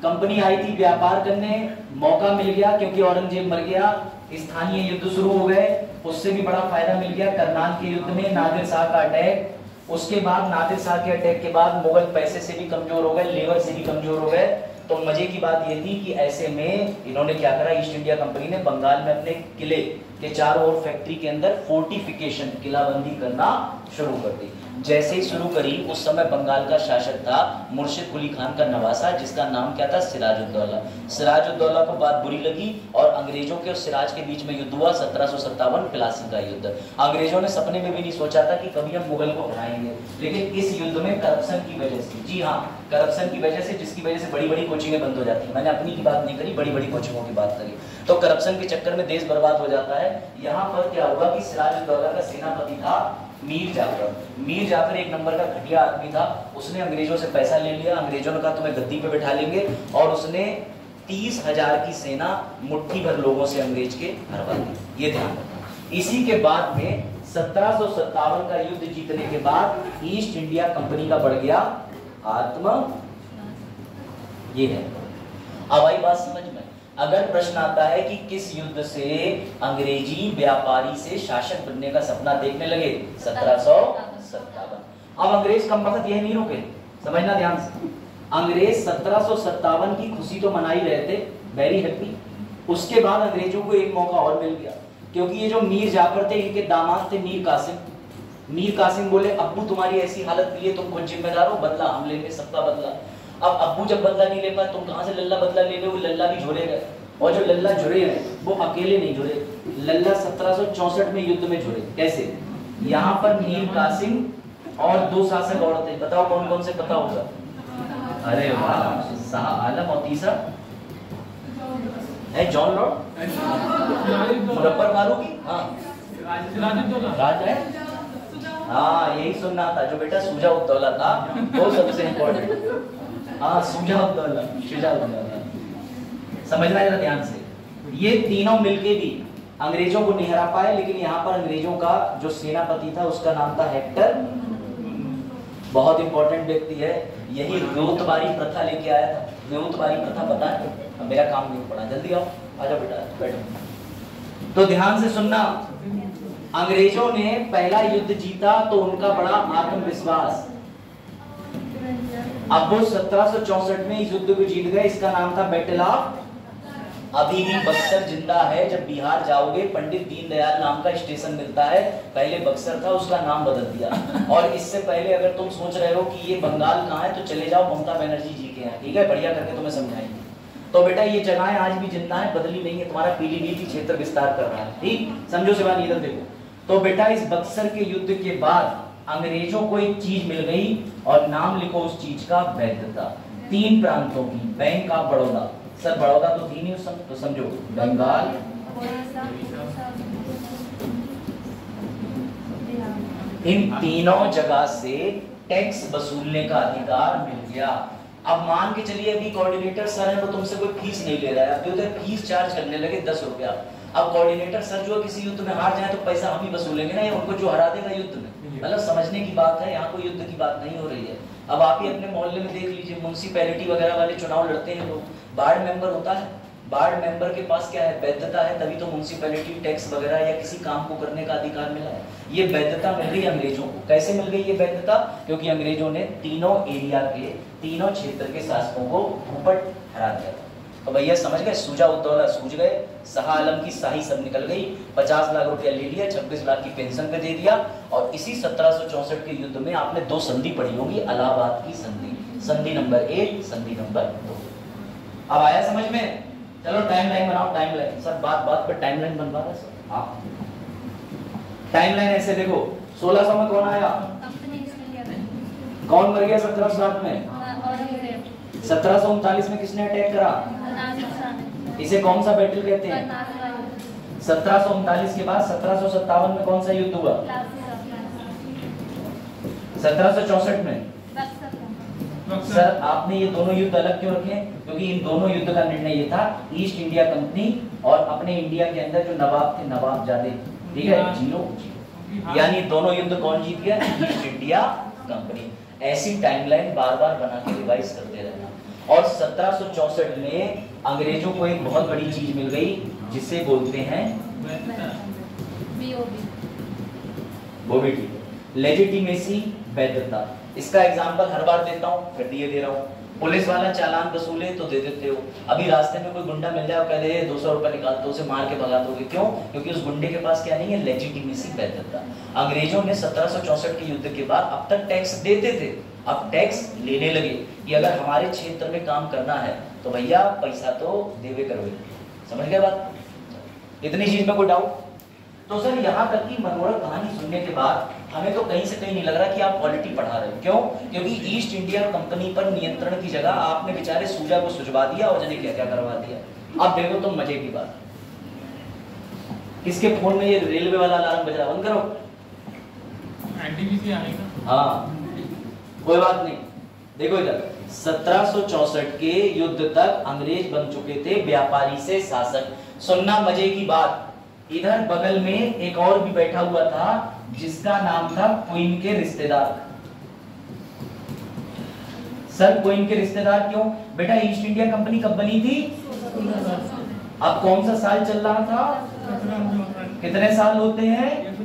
कंपनी आई थी व्यापार करने, मौका मिल गया क्योंकि औरंगजेब मर गया, स्थानीय युद्ध शुरू हो गए, उससे भी बड़ा फायदा मिल गया। करनाल के युद्ध में नादिर शाह का अटैक, उसके बाद नादिर शाह के अटैक के बाद मुगल पैसे से भी कमजोर हो गए, लेबर से भी कमजोर हो गए। तो मजे की बात ये थी कि ऐसे में इन्होंने क्या करा, ईस्ट इंडिया कंपनी ने बंगाल में अपने किले के चारों ओर फैक्ट्री के अंदर फोर्टिफिकेशन, किलाबंदी करना शुरू कर दी। जैसे ही शुरू करी, उस समय बंगाल का शासक था मुर्शिद कुली खान का नवासा, जिसका नाम क्या था? सिराजुद्दौला। सिराजुद्दौला को बात बुरी लगी और अंग्रेजों के और सिराज के बीच में युद्ध हुआ, 1757 प्लासी का युद्ध। अंग्रेजों ने सपने में भी नहीं सोचा था कि कभी हम मुगल को हराएंगे, लेकिन इस युद्ध में करप्शन की वजह से, जी हाँ करप्शन की वजह से, जिसकी वजह से बड़ी बड़ी कोचिंगें बंद हो जाती है। मैंने अपनी की बात नहीं करी, बड़ी बड़ी कोचिंगों की बात करी। तो करप्शन के चक्कर में देश बर्बाद हो जाता है। यहाँ पर क्या हुआ कि सिराजुद्दौला का सेनापति था मीर जाफर। मीर जाफर एक नंबर का घटिया आदमी था। उसने अंग्रेजों से पैसा ले लिया, अंग्रेजों ने कहा तुम्हें गद्दी पे बैठा लेंगे, और उसने 30,000 की सेना मुट्ठी भर लोगों से अंग्रेज के हरवा दी। ये ध्यान रखना। इसी के बाद में 1757 का युद्ध जीतने के बाद ईस्ट इंडिया कंपनी का बढ़ गया आत्म, ये है। अब आई बात समझ में? अगर प्रश्न आता है कि किस युद्ध से अंग्रेजी व्यापारी से शासक बनने का सपना देखने लगे? 1757। अब अंग्रेज कम वक्त यही नहीं रुके, समझना ध्यान से। अंग्रेज 1757 की खुशी तो मना ही रहे थे, वेरी हैप्पी। उसके बाद अंग्रेजों को एक मौका और मिल गया, क्योंकि ये जो मीर जाफर थे, इनके दामाद थे मीर कासिम। मीर कासिम बोले अब्बू तुम्हारी ऐसी हालत के लिए तुम खुद जिम्मेदार हो, बदला हम लेंगे, सबका बदला। अब अब्बू जब बदला नहीं ले पाए, तुम कहां से लल्ला बदला ले लो? लल्ला भी झुरे गए, और जो लल्ला झुरे हैं वो अकेले नहीं झुरे, लल्ला 1764 में युद्ध में जुड़े। कैसे? यहाँ पर मीर कासिम और 2 शासक और थे। बताओ कौन कौन से पता होगा? अरे वाह, शाह आलम और तीसरा है जॉन लॉर्ड मुजफ्फर फारूकी। हाँ राज है। हाँ यही सुनना था, जो बेटा शुजा-उद-दौला था वो सबसे इम्पोर्टेंट। हाँ शुजा-उद-दौला, शुजा-उद-दौला समझना जरा ध्यान से। ये तीनों मिलके भी अंग्रेजों को नहीं हरा पाए, लेकिन यहाँ पर अंग्रेजों का जो सेनापति था उसका नाम था हेक्टर। बहुत इंपॉर्टेंट व्यक्ति है, यही रोतबारी प्रथा लेके आया था। रोतबारी प्रथा पता है? अब मेरा काम नहीं पड़ा, जल्दी आओ, आजा बेटा बैठो। तो ध्यान से सुनना, अंग्रेजों ने पहला युद्ध जीता तो उनका बड़ा आत्मविश्वास। अब वो 1764 में इस युद्ध को जीत गए, इसका नाम था बैटल ऑफ। अभी भी बक्सर जिंदा है। जब बिहार जाओगे पंडित दीनदयाल नाम का स्टेशन मिलता है, पहले बक्सर था, उसका नाम बदल दिया। और इससे पहले अगर तुम सोच रहे हो कि ये बंगाल कहाँ है, तो चले जाओ ममता बनर्जी जी के यहाँ, ठीक है, बढ़िया करके तुम्हें समझाएंगे। तो बेटा ये जगह आज भी जिंदा है, बदली नहीं है। तुम्हारा पीलीभीत क्षेत्र विस्तार कर रहा है, ठीक समझो शिवानी, इधर देखो। तो बेटा इस बक्सर के युद्ध के बाद अंग्रेजों को एक चीज मिल गई और नाम लिखो उस चीज का, वैधता। 3 प्रांतों की, bank of Baroda, sir Baroda तो थी नहीं उस समय, तो समझो बंगाल, इन तीनों जगह से टैक्स वसूलने का अधिकार मिल गया। अब मान के चलिए अभी कोऑर्डिनेटर सर है, वो तुमसे कोई फीस नहीं ले रहा है, अब उधर फीस चार्ज करने लगे 10 रुपया। अब कोऑर्डिनेटर सर जो किसी युद्ध में हार जाए तो पैसा हम ही वसूलेंगे ना, या उनको जो हरा देगा युद्ध में। मतलब समझने की बात है, यहाँ कोई युद्ध की बात नहीं हो रही है। अब आप ही अपने मोहल्ले में देख लीजिए, म्युनिसिपैलिटी वगैरह वाले चुनाव लड़ते हैं लोग, वार्ड मेंबर होता है, वार्ड मेंबर के पास क्या है, वैधता है, तभी तो म्युनिसिपैलिटी टैक्स वगैरह या किसी काम को करने का अधिकार मिला है। ये वैधता मिल गई अंग्रेजों को। कैसे मिल गई ये वैधता? क्योंकि अंग्रेजों ने तीनों एरिया के, तीनों क्षेत्र के शासकों को भूपट हरा दिया था। तो भैया समझ गए, शुजा-उद-दौला सूझ गए, शाह आलम की शाही सब निकल गई, 50 लाख रुपया ले लिया, 26 लाख की पेंशन पे दे दिया। और इसी 1764 के युद्ध में आपने 2 संधि पढ़ी होगी, इलाहाबाद की संधि, संधि नंबर 1, संधि नंबर 2। अब आया समझ में? चलो टाइमलाइन बनाओ, टाइमलाइन। सर बात बात पर टाइमलाइन बनवा रहा है सर। हाँ टाइमलाइन ऐसे देखो, 1600 में कौन आया? कौन मर गया 1760 में? 1739 में किसने अटैक करा? इसे कौन सा बैटल कहते हैं? 1739 के बाद 1757 में कौन सा युद्ध हुआ? 1764 में। सर आपने ये दोनों युद्ध अलग क्यों रखे? क्योंकि इन दोनों युद्ध का निर्णय ये था, ईस्ट इंडिया कंपनी और अपने इंडिया के अंदर जो नवाब थे, नवाबजादे, ठीक है, जीरो, यानी दोनों युद्ध कौन जीत गया? East India company. ऐसी टाइमलाइन बार बार बना के रिवाइज करते रहना। और 1764 में अंग्रेजों को एक बहुत बड़ी चीज मिल गई, जिसे बोलते हैं वो भी ठीक है, लेजिटिमेसी, वैधता। इसका एग्जांपल हर बार देता हूँ, फिर दिए दे रहा हूँ। पुलिस वाला चालान वसूले तो दे देते हो, अभी रास्ते में कोई गुंडा मिल जाए और कह दे 200 रुपए निकाल, तो उसे मार के भगा दोगे। क्यों? क्योंकि उस गुंडे के पास क्या नहीं है? लेजिटिमेसी, वैधता। अंग्रेजों ने 1764 के युद्ध के बाद, अब तक टैक्स देते थे, अब टैक्स लेने लगे कि अगर हमारे क्षेत्र में काम करना है तो भैया पैसा तो देवे करोगे। समझ गए बात? इतनी चीज में कोई डाउट? तो सर यहाँ तक की मनोरम कहानी सुनने के बाद हमें तो कहीं से कहीं नहीं लग रहा कि आप पॉलिटी पढ़ा रहे हो। क्यों? क्योंकि ईस्ट इंडिया कंपनी पर नियंत्रण की जगह आपने बेचारे सूजा को सुझवा दिया और जाने क्या क्या करवा दिया। अब देखो तुम मजे की बात, किसके फोन में ये रेलवे वाला अलार्म बज रहा? बंद करो, एनटीपीसी आएगा। हाँ कोई बात नहीं। देखो इधर 1764 के युद्ध तक अंग्रेज बन चुके थे व्यापारी से शासक। सुनना मजे की बात, इधर बगल में एक और भी बैठा हुआ था जिसका नाम था क्वीन के रिश्तेदार। सर क्वीन के रिश्तेदार क्यों? बेटा ईस्ट इंडिया कंपनी कब बनी थी? अब कौन सा साल चल रहा था? कितने साल होते हैं?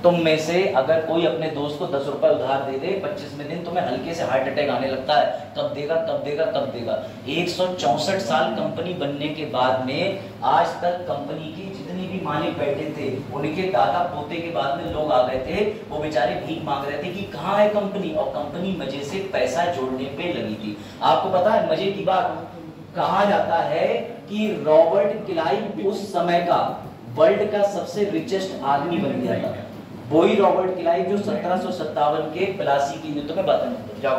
तुम में से अगर कोई अपने दोस्त को 10 रुपए उधार दे दे 25वें दिन, तुम्हें हल्के से हार्ट अटैक आने लगता है, कब देगा कब देगा कब देगा। 164 साल कंपनी बनने के बाद में आज तक कंपनी के जितने भी मालिक बैठे थे, उनके दादा पोते के बाद में लोग आ गए थे, वो बेचारे भीख मांग रहे थे कि कहाँ है कंपनी, और कंपनी मजे से पैसा जोड़ने पे लगी थी। आपको पता है मजे की बात, कहा जाता है कि रॉबर्ट क्लाइव उस समय का वर्ल्ड का सबसे रिचेस्ट आदमी बन गया था वही रॉबर्ट क्लाइव जो 1757 के प्लासी के युद्ध में बात जाओ।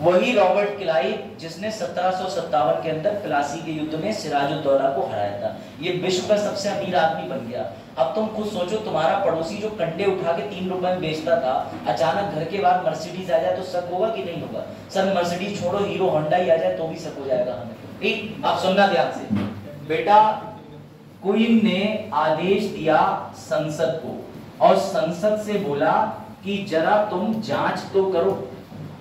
वही रॉबर्ट क्लाइव जिसने 1757 के अंदर प्लासी के युद्ध में सिराजुद्दौला को हराया था। ये विश्व का सबसे अमीर आदमी बन गया। अब तुम खुद सोचो, तुम्हारा पड़ोसी जो कंडे उठा के 3 रुपए में बेचता था, अचानक घर के बाद मर्सिडीज आ जाए तो शक होगा कि नहीं होगा? सर मर्सिडीज छोड़ो, हीरो होंडा ही आ जाए तो भी शक हो जाएगा हमें। ठीक, आप सुनना ध्यान से बेटा। क्वीन ने आदेश दिया संसद को और संसद से बोला कि जरा तुम जांच तो करो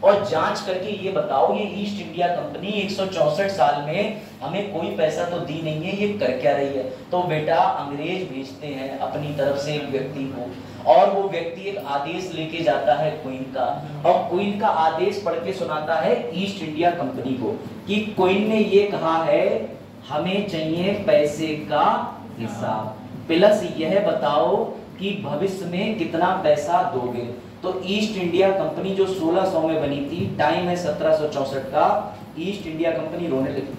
और जांच करके ये बताओ ये ईस्ट इंडिया कंपनी 164 साल में हमें कोई पैसा तो दी नहीं है, ये कर क्या रही है? तो बेटा अंग्रेज भेजते हैं अपनी तरफ से एक व्यक्ति को और वो व्यक्ति एक आदेश लेके जाता है क्वीन का और क्वीन का आदेश पढ़ के सुनाता है ईस्ट इंडिया कंपनी को कि क्वीन ने ये कहा है हमें चाहिए पैसे का हिसाब प्लस यह बताओ कि भविष्य में कितना पैसा दोगे। तो ईस्ट इंडिया कंपनी जो 1600 में बनी थी, टाइम है 1764 का, ईस्ट इंडिया कंपनी रोने लगी।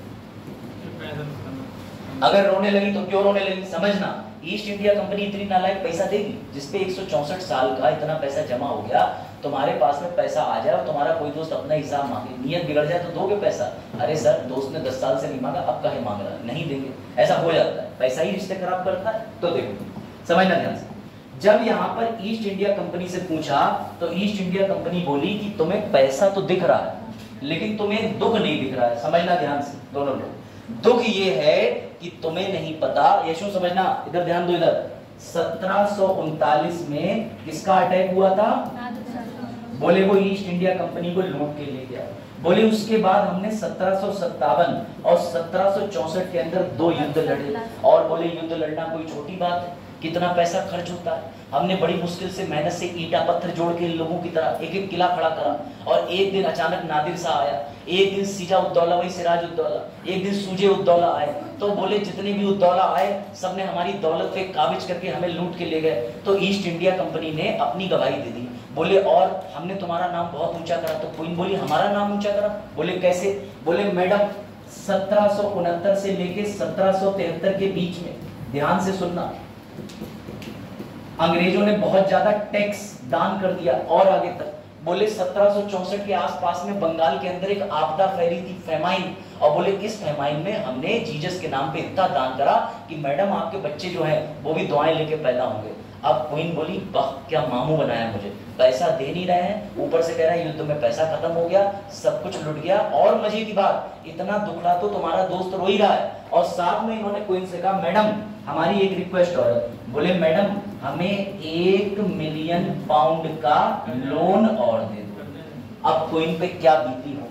अगर रोने लगी तो क्यों रोने लगी समझना। ईस्ट इंडिया कंपनी इतनी नालायक पैसा देगी जिसपे 164 साल का इतना पैसा जमा हो गया, तुम्हारे पास में पैसा आ जाए और तुम्हारा कोई दोस्त अपना हिसाब मांगे, नियत बिगड़ जाए तो दोगे पैसा? अरे सर दोस्त ने 10 साल से नहीं मांगा, अब काहे मांग रहा है? नहीं देंगे, ऐसा हो जाता है। पैसा ही रिश्ते खराब करता है। तो देखो समझना ध्यान से, जब यहाँ पर ईस्ट इंडिया कंपनी से पूछा तो ईस्ट इंडिया कंपनी बोली कि तुम्हें पैसा तो दिख रहा है लेकिन तुम्हें दुख नहीं दिख रहा है। समझना ध्यान से दोनों लोग, दुख ये है कि तुम्हें नहीं पता, यशु समझना, इधर ध्यान दो। इधर 1739 में किसका अटैक हुआ था? बोले वो ईस्ट इंडिया कंपनी को लूट के ले गया। बोले उसके बाद हमने 1757 और 1764 के अंदर 2 युद्ध लड़े और बोले युद्ध लड़ना कोई छोटी बात है, कितना पैसा खर्च होता है। हमने बड़ी मुश्किल से मेहनत से ईंटा पत्थर जोड़ के लोगों की तरह एक एक किला खड़ा करा और एक दिन अचानक नादिर शाह आया, एक दिन सीजा उद्दौला वही सिराज उद्दौला, एक दिन सूजे उद्दौला आए। तो बोले जितने भी उद्दौला आए सबने हमारी दौलत पे काबिज करके हमें लूट के ले गए। तो ईस्ट इंडिया कंपनी ने अपनी गवाही दे दी। बोले और हमने तुम्हारा नाम बहुत ऊंचा करा। तो क्वीन बोली हमारा नाम ऊंचा करा? बोले कैसे? बोले मैडम 1769 से लेके 1773 के बीच में, ध्यान से सुनना, अंग्रेजों ने बहुत ज्यादा टैक्स दान कर दिया और आगे तक। बोले 1764 के आसपास में बंगाल के अंदर एक आपदा फैली थी, फेमाइन, और बोले इस फेमाइन में हमने जीसस के नाम पे इतना दान करा कि मैडम आपके बच्चे जो हैं वो भी दुआएं लेके पैदा होंगे। अब क्वीन बोली वाह क्या मामू बनाया मुझे, पैसा दे नहीं रहे हैं, ऊपर से कह रहा है युद्ध में पैसा खत्म हो गया, सब कुछ लुट गया, और मजे की बात इतना दुखड़ा तो तुम्हारा दोस्त रो ही रहा है। और साथ में इन्होंने क्वीन से कहा मैडम हमारी एक रिक्वेस्ट और है। बोले मैडम हमें 1 मिलियन पाउंड का लोन और दे दो। अब क्वीन पे क्या बीती हो,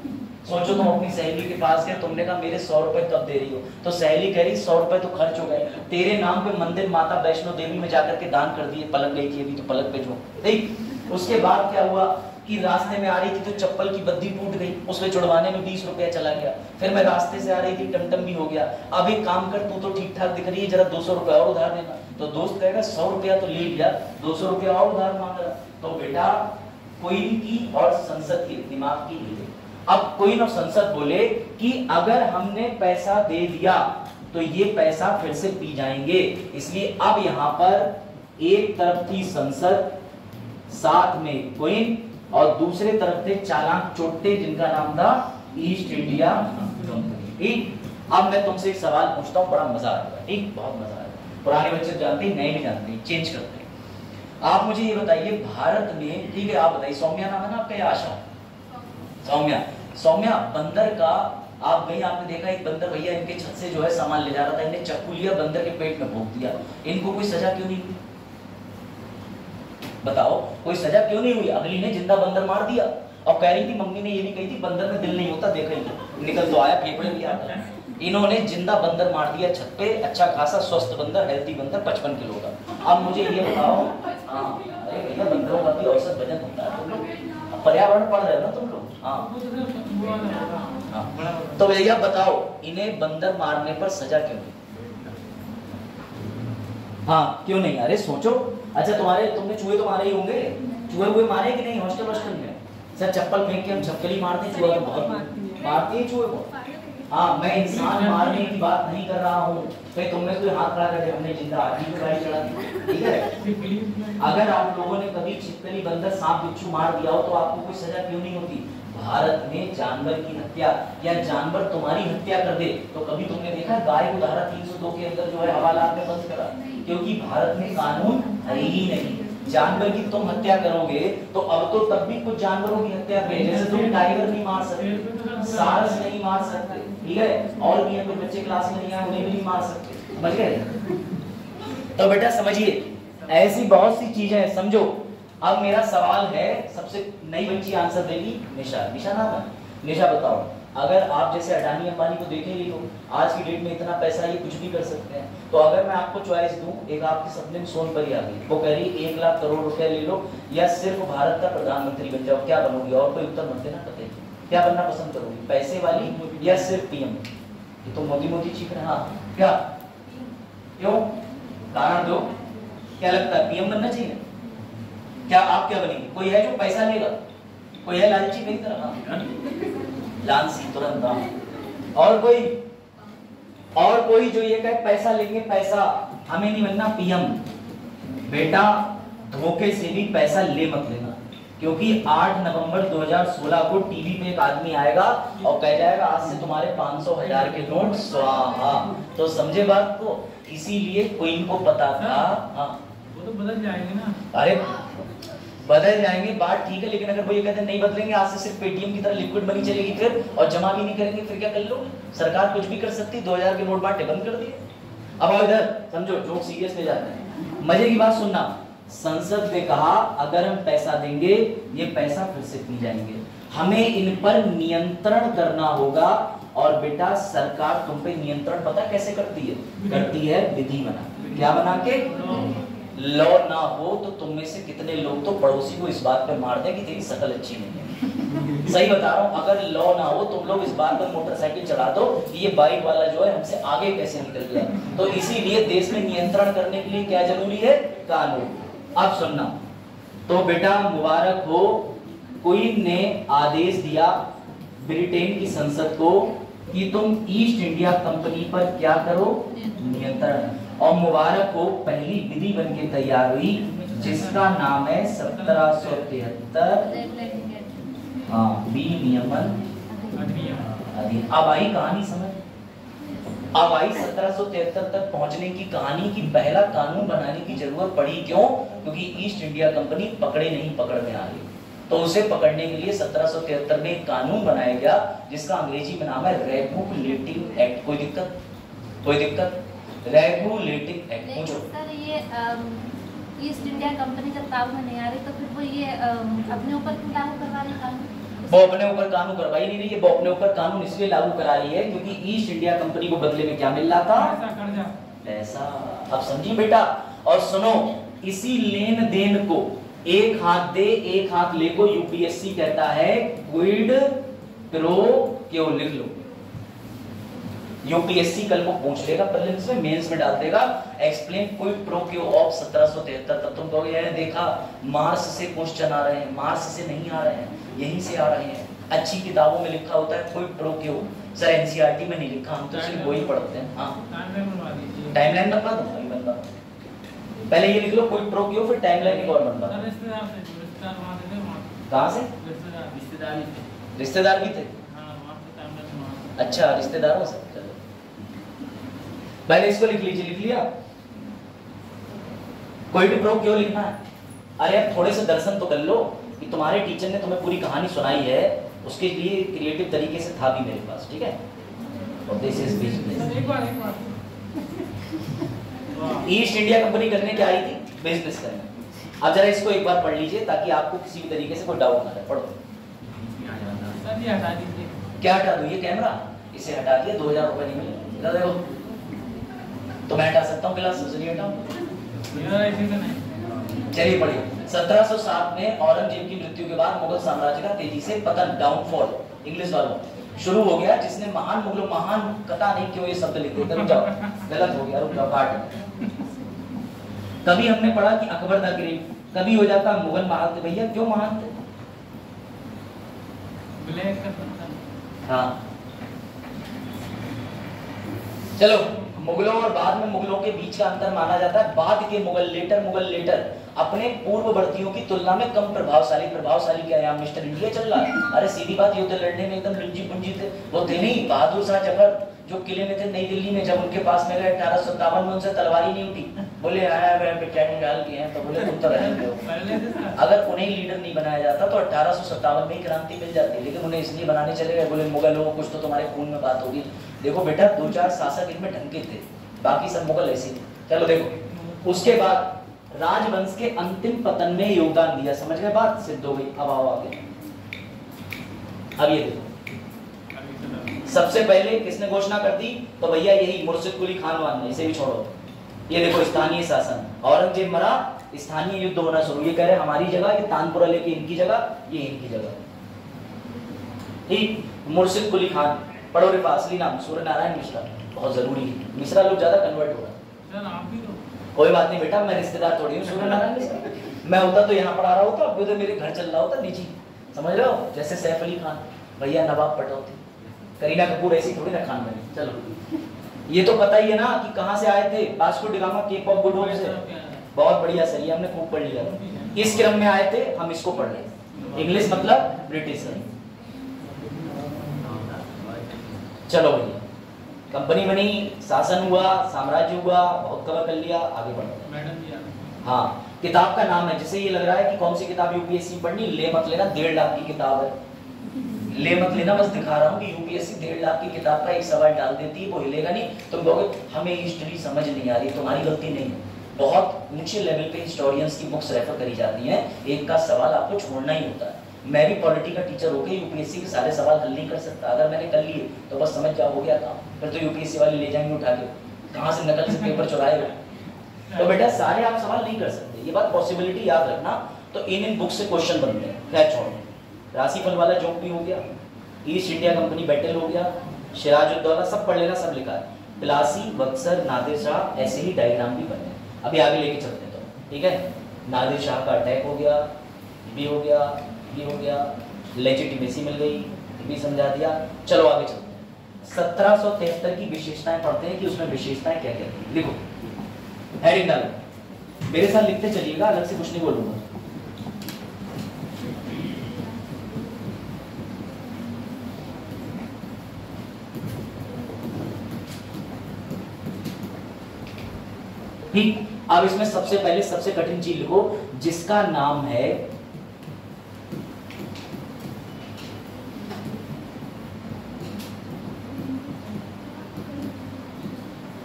सोचो तुम अपनी सहेली के पास गए, तुमने कहा मेरे 100 रुपए कब दे रही हो? तो सहेली कह रही 100 रुपए तो खर्च हो गए, तेरे नाम पे मंदिर माता वैष्णो देवी में जाकर के दान कर दिए, पलक गई थी अभी तो पलक पे जो ठीक। उसके बाद क्या हुआ कि रास्ते में आ रही थी तो चप्पल की बद्दी टूट गई, उसमें जुड़वाने में 20 रुपया चला गया। फिर मैं रास्ते से आ रही थी, टमटम भी हो गया। अब एक काम कर, तू तो ठीक ठाक दिख रही है, जरा 200 रुपया और उधार देना। तो दोस्त कहेगा 100 रुपया तो ले लिया, 200 रुपया और उधार मांग रहा। तो बेटा क्वीन की और संसद की दिमाग की लीड। अब क्वीन और संसद बोले कि अगर हमने पैसा दे दिया तो ये पैसा फिर से पी जाएंगे, इसलिए अब यहाँ पर एक तरफ थी संसद, साथ में क्वीन, और दूसरे तरफ थे चालाक चोटे जिनका नाम था ईस्ट इंडिया कंपनी। ठीक, अब मैं तुमसे एक सवाल पूछता हूँ, बड़ा मजा आएगा। ठीक, बहुत मजा आएगा, पुराने बच्चे जानते हैं, नए भी जानते हैं, चेंज करते हैं। आप मुझे ये बताइए भारत में, ठीक है आप बताइए, सौम्या नाम है ना आपका या आशा? सौम्या बंदर का, आप गई आपने देखा एक बंदर भैया इनके छत से जो है सामान ले जा रहा था, इन्हें चक्कू लिया बंदर के पेट में भोंक दिया, इनको कोई सजा क्यों नहीं हुई? बताओ कोई सजा क्यों नहीं हुई? अगली ने जिंदा बंदर मार दिया और कह रही थी, मम्मी ने ये भी कही थी बंदर में दिल नहीं होता, देखा ही निकल तो आया, फेफड़े भी आता। इन्होंने जिंदा बंदर मार दिया छत पे, अच्छा खासा स्वस्थ बंदर, हेल्थी बंदर 55 किलो का। अब मुझे ये बताओ, अरे भैया बंदरों का भी औसत वजन होता है, पर्यावरण पढ़ रहे हो ना तुम लोग? हाँ। तो भैया बताओ इन्हें बंदर मारने पर सजा क्यों नहीं? हाँ क्यों नहीं? अरे सोचो, अच्छा तुमने चूहे तो मारे ही होंगे, चूहे हुए मारे कि नहीं हॉस्टल में? सर चप्पल फेंक के हम छपकली मारते हैं, चूहा तो बहुत मारती है चूहे को। हाँ, मैं इंसान मारने की बात नहीं कर रहा हूँ। भाई तुम में कोई हाथ खड़ा कर दे, हमने जिंदा आदमी को गाड़ी चढ़ा दी, ठीक है। अगर आप लोगों ने कभी छिपकली, बंदर, सांप, बिच्छू मार दिया हो तो आपको कोई सजा क्यों नहीं होती? भारत में जानवर की हत्या या जानवर तुम्हारी हत्या कर दे तो कभी तुमने देखा गाय को धारा 302 के अंदर जो है हवालात में बंद करा? क्योंकि भारत में कानून है ही नहीं। जानवर की तुम हत्या करोगे तो अब तो तब भी कुछ जानवरों की हत्या पे, जैसे तुम टाइगर नहीं मार सकते, सारस नहीं मार सकते, ठीक है, और भी कोई बच्चे क्लास में नहीं आए उन्हें भी नहीं मार सकते, समझ गए? तो बेटा समझिए, ऐसी बहुत सी चीजें हैं, समझो। अब मेरा सवाल है, सबसे नई बच्ची आंसर देगी निशा। निशा नाम है, निशा बताओ, अगर आप जैसे अडानी अंबानी को देखेंगे तो आज की डेट में इतना पैसा ये कुछ भी कर सकते हैं, तो अगर मैं आपको चॉइस दूं, एक आपके सपने में सोनपरी आ गई, वो कह रही 1 लाख करोड़ रुपए ले लो या सिर्फ भारत का प्रधानमंत्री बन जाओ, क्या बनोगी? और कोई उत्तर मत देना, कतई क्या बनना पसंद करोगी, पैसे वाली या सिर्फ पीएम? ये तो मोदी मोदी चीख रहे हैं। हाँ, क्या क्यों, कारण दो, क्या लगता है पीएम बनना चाहिए? क्या आप क्या बनेंगे? कोई है जो पैसा लेगा? कोई है लालची मेरी तरह? लालची तुरंत दाम। और कोई जो ये कहे पैसा लेंगे, पैसा हमें नहीं बनना पीएम। बेटा धोखे से भी पैसा ले मत लेना, क्योंकि 8 नवंबर 2016 को टीवी पे एक आदमी आएगा और कह जाएगा आज से तुम्हारे 500 हजार के नोट स्वाहा। तो समझे बात को? इसीलिए क्वीन को पता था। हाँ, वो तो बदल जाएंगे ना। अरे बदल जाएंगे, बात ठीक है, लेकिन अगर वो ये कहते हैं नहीं बदलेंगे, आज से सिर्फ पेटीएम की तरह लिक्विड मनी चलेगी फिर, और जमा भी नहीं करेंगे, फिर क्या कर लो? सरकार कुछ भी कर सकती, 2000 के नोट बांटे बंद कर दिए। अब आओ इधर, समझो, जोक सीरियस ले जाते हैं, मजे की बात सुनना। संसद ने कहा अगर हम पैसा देंगे ये पैसा फिर से पी जाएंगे, हमें इन पर नियंत्रण करना होगा। और बेटा सरकार तुम पे नियंत्रण पता कैसे करती है? करती है विधि बना के। क्या बना के? लॉ ना हो तो तुम में से कितने लोग तो पड़ोसी को इस बात पे मार दें कि तेरी शकल अच्छी नहीं है। सही बता रहा हूं, अगर लॉ ना हो तुम लोग इस बात पर मोटरसाइकिल चढ़ा दो कि ये बाइक वाला जो है हमसे आगे कैसे निकल गया। तो इसीलिए देश में नियंत्रण करने के लिए क्या जरूरी है? कानून। अब सुनना, तो बेटा मुबारक हो, क्वीन ने आदेश दिया ब्रिटेन की संसद को कि तुम ईस्ट इंडिया कंपनी पर क्या करो? नियंत्रण। और मुबारक हो, पहली विधि बन के तैयार हुई जिसका नाम है 1773 विनियमन अधिनियम। अब आई कहानी समझ, अब आई 1773 तक पहुंचने की कहानी की पहला कानून बनाने की जरूरत पड़ी। क्यों? क्योंकि ईस्ट इंडिया कंपनी पकड़े नहीं पकड़ में आ रही, तो उसे पकड़ने के लिए 1773 में एक कानून बनाया गया जिसका अंग्रेजी में नाम है रेगुलेटिंग एक्ट। कोई दिक्कत? कोई दिक्कत? Regulating act. पूछो सर, ये ईस्ट इंडिया कंपनी जब काबू में नहीं आ रही तो फिर वो ये अपने ऊपर क्यों लागू करवा रही कानून? वो अपने ऊपर कानून करवाई नहीं रही है, वो अपने ऊपर कानून इसलिए लागू करा रही है क्योंकि ईस्ट इंडिया कंपनी को बदले में क्या मिल रहा था? पैसा। अब समझिए बेटा, और सुनो, इसी लेन देन को एक हाथ दे एक हाथ ले को यूपीएससी कहता है क्विड प्रो क्यो। लिख लो, यूपीएससी कल को पूछ लेगा, प्रीलिम्स में, मेंस में डाल देगा, एक्सप्लेन क्विड प्रो क्यो ऑफ 1773। तब तुम कहोगे यार देखा मार्स से क्वेश्चन आ रहे हैं, मार्स से नहीं आ रहे हैं, यहीं से आ रहे हैं। अच्छी किताबों में लिखा होता है क्विड प्रो क्यो, सर एनसीईआरटी में नहीं लिखा, हम तो सिर्फ वही पढ़ते हैं। हाँ, टाइमलाइन बनवा दूंगा, ये बनवा, पहले ये लिख लो क्विड प्रो क्यो, फिर टाइमलाइन एक और बनवा। कहां से? रिश्तेदार भी थे? अच्छा, रिश्तेदारों से। पहले इसको लिख लीजिए, लिख लिया? क्विड प्रो क्यो लिखना है। अरे यार थोड़े से दर्शन तो कर लो कि तुम्हारे टीचर ने तुम्हें पूरी कहानी सुनाई है, उसके लिए क्रिएटिव तरीके से था भी मेरे पास, ठीक है? और this is business. East India company करने क्या आई थी? बिजनेस करने। अब जरा इसको एक बार पढ़ लीजिए ताकि आपको किसी भी तरीके से कोई डाउट ना रहे। पढ़ो। क्या हटा दूं? ये कैमरा, इसे हटा दिया, 2000 रुपए नहीं मिले। देखो तो मैं हटा सकता हूँ क्लास से, नहीं हटाऊं? चलिए पढ़िए। 1707 में औरंगजेब की मृत्यु के बाद मुगल साम्राज्य का तेजी से पतन, डाउनफॉल, इंग्लिश वालों शुरू हो गया, जिसने महान मुगलों, महान कथा नहीं, क्यों ये शब्द लिख देते? रुक जाओ, गलत हो गया, रुक जाओ, काट। कभी हमने पढ़ा कि अकबर द ग्रेट, कभी हो जाता मुगल महान थे। भैया क्यों महान थे? हाँ, चलो, मुगलों और बाद में मुगलों के बीच का अंतर माना जाता है, बाद के मुगल लेटर अपने पूर्ववर्तियों की तुलना में कम प्रभावशाली क्या है, मिस्टर इंडिया चल रहा है। अरे सीधी बात, युद्ध लड़ने में एकदम लुंजी पुंजी थे, वो थे नहीं बहादुर शाह जफर जो किले में थे नई दिल्ली में, जब उनके पास में गए 1857 में, उनसे तलवार ही नहीं उठी, बोले आया मैं बेचारे गाल किए हैं, तो बोले तुम तो रहते हो। अगर उन्हें लीडर नहीं बनाया जाता तो 1857 में ही क्रांति मिल जाती, लेकिन उन्हें इसलिए बनाने चले गए, बोले मुगल हो, कुछ तो तुम्हारे खून में बात होगी। देखो बेटा, 2-4 शासक इनमें ढंग के थे, बाकी सब मुगल ऐसे थे। चलो देखो, उसके बाद राजवंश के अंतिम पतन में योगदान दिया, समझ गए बात, सिद्ध हो गई। अब आओ आगे। अब ये देखो, सबसे पहले किसने घोषणा कर दी, तो भैया यही मुर्शिद कुली खानवान ने, इसे भी छोड़ो। ये देखो स्थानीय शासन, औरंगजेब मरा, स्थानीय युद्ध होना शुरू। ये कह रहे हमारी जगह, ये तानपुरा लेके इनकी जगह, ये इनकी जगह। ठीक, मुर्शिद कुली खान, पढ़ो रे असली नाम सूर्य नारायण मिश्रा, बहुत जरूरी है, मिश्रा लोग ज्यादा कन्वर्ट हो रहा। कोई बात नहीं बेटा, मैं रिश्तेदार थोड़ी हूँ सूर्य नारायण मिश्रा, मैं होता तो यहाँ पढ़ा रहा होता, अब तो मेरे घर चल रहा होता निजी, समझ रहे हो, जैसे सैफ अली खान, भैया नवाब पटौदी, करीना कपूर ऐसी थोड़ी ना खान बनी। चलो, ये तो पता ही है ना कि कहाँ से आए थे, Vasco da Gama, Cape of Good Hope से, बहुत बढ़िया सर, ये हमने खूब पढ़ लिया। इस क्रम में आए थे, हम इसको पढ़ रहे, इंग्लिश मतलब ब्रिटिश। चलो भैया, कंपनी बनी, शासन हुआ, साम्राज्य हुआ, बहुत कवर कर लिया, आगे बढ़ो। हाँ, किताब का नाम है, जिसे ये लग रहा है कि कौन सी किताब यूपीएससी पढ़नी, ले मत लेना, 1.5 लाख की किताब है, ले मत लेना, बस दिखा रहा हूँ कि यूपीएससी 1.5 लाख की किताब का एक सवाल डाल देती है, वो हिलेगा नहीं, तुम कहोगे हमें हिस्ट्री समझ नहीं आ रही, तुम्हारी गलती नहीं है, बहुत ऊंचे लेवल पे हिस्टोरियंस की बुक्स रेफर करी जाती हैं, एक का सवाल आपको छोड़ना ही होता है। मैं भी पॉलिटी का टीचर होकर यूपीएससी के सारे सवाल हल नहीं कर सकता, अगर मैंने कर लिए तो बस समझ क्या हो गया काम, फिर तो यूपीएससी वाले ले जाएंगे उठा के, कहाँ से नकल से पेपर चुराएगा। तो बेटा सारे आप सवाल नहीं कर सकते, ये बात पॉसिबिलिटी याद रखना। तो इन बुक से क्वेश्चन बनते हैं, खैर छोड़ो, राशिफल वाला जोक भी हो गया, ईस्ट इंडिया कंपनी बैटल हो गया, सिराजुद्दौला सब पढ़ लेना, सब लिखा है, प्लासी, बक्सर, नादिर शाह, ऐसे ही डायग्राम भी बने। अभी आगे लेके चलते हैं, तो ठीक है, नादिर शाह का अटैक हो गया, भी हो गया, भी हो गया, लेजिटिमेसी मिल गई, भी समझा दिया। चलो आगे चलते हैं, 1773 की विशेषताएं पढ़ते हैं कि उसमें विशेषताएं क्या क्या थी। लिखो, हेडिंग डालो, मेरे साथ लिखते चलिएगा, अलग से कुछ नहीं बोलूंगा। ठीक, अब इसमें सबसे पहले सबसे कठिन चीज लिखो, जिसका नाम है